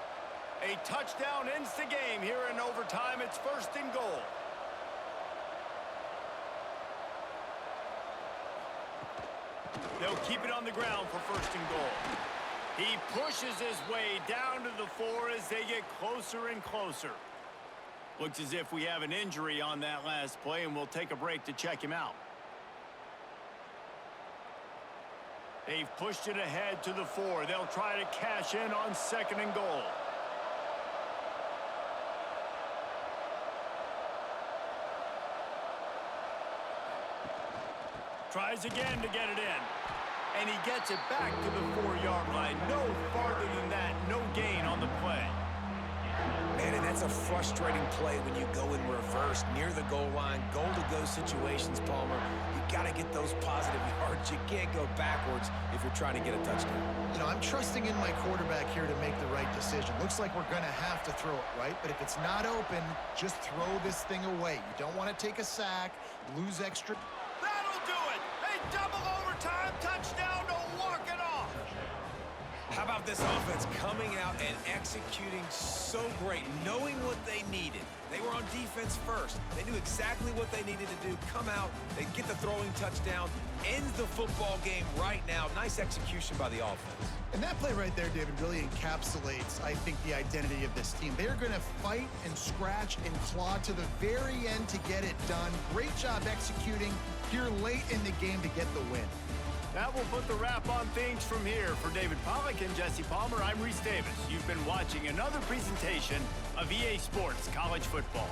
A touchdown ends the game here in overtime. It's 1st and goal. They'll keep it on the ground for 1st and goal. He pushes his way down to the 4 as they get closer and closer. Looks as if we have an injury on that last play, and we'll take a break to check him out. They've pushed it ahead to the 4. They'll try to cash in on 2nd and goal. Tries again to get it in. And he gets it back to the 4-yard line. No farther than that. No gain on the play. Man, and that's a frustrating play when you go in reverse near the goal line. Goal-to-go situations, Palmer. You got to get those positive yards. You can't go backwards if you're trying to get a touchdown. You know, I'm trusting in my quarterback here to make the right decision. Looks like we're going to have to throw it, right? But if it's not open, just throw this thing away. You don't want to take a sack, lose extra. That'll do it. A double overtime touchdown to walk it off. How about this offense coming out and executing so great, knowing what they needed. They were on defense first. They knew exactly what they needed to do. Come out, they get the throwing touchdown, ends the football game right now. Nice execution by the offense. And that play right there, David, really encapsulates, I think, the identity of this team. They're going to fight and scratch and claw to the very end to get it done. Great job executing here late in the game to get the win. That will put the wrap on things from here. For David Pollack and Jesse Palmer, I'm Reese Davis. You've been watching another presentation of EA Sports College Football.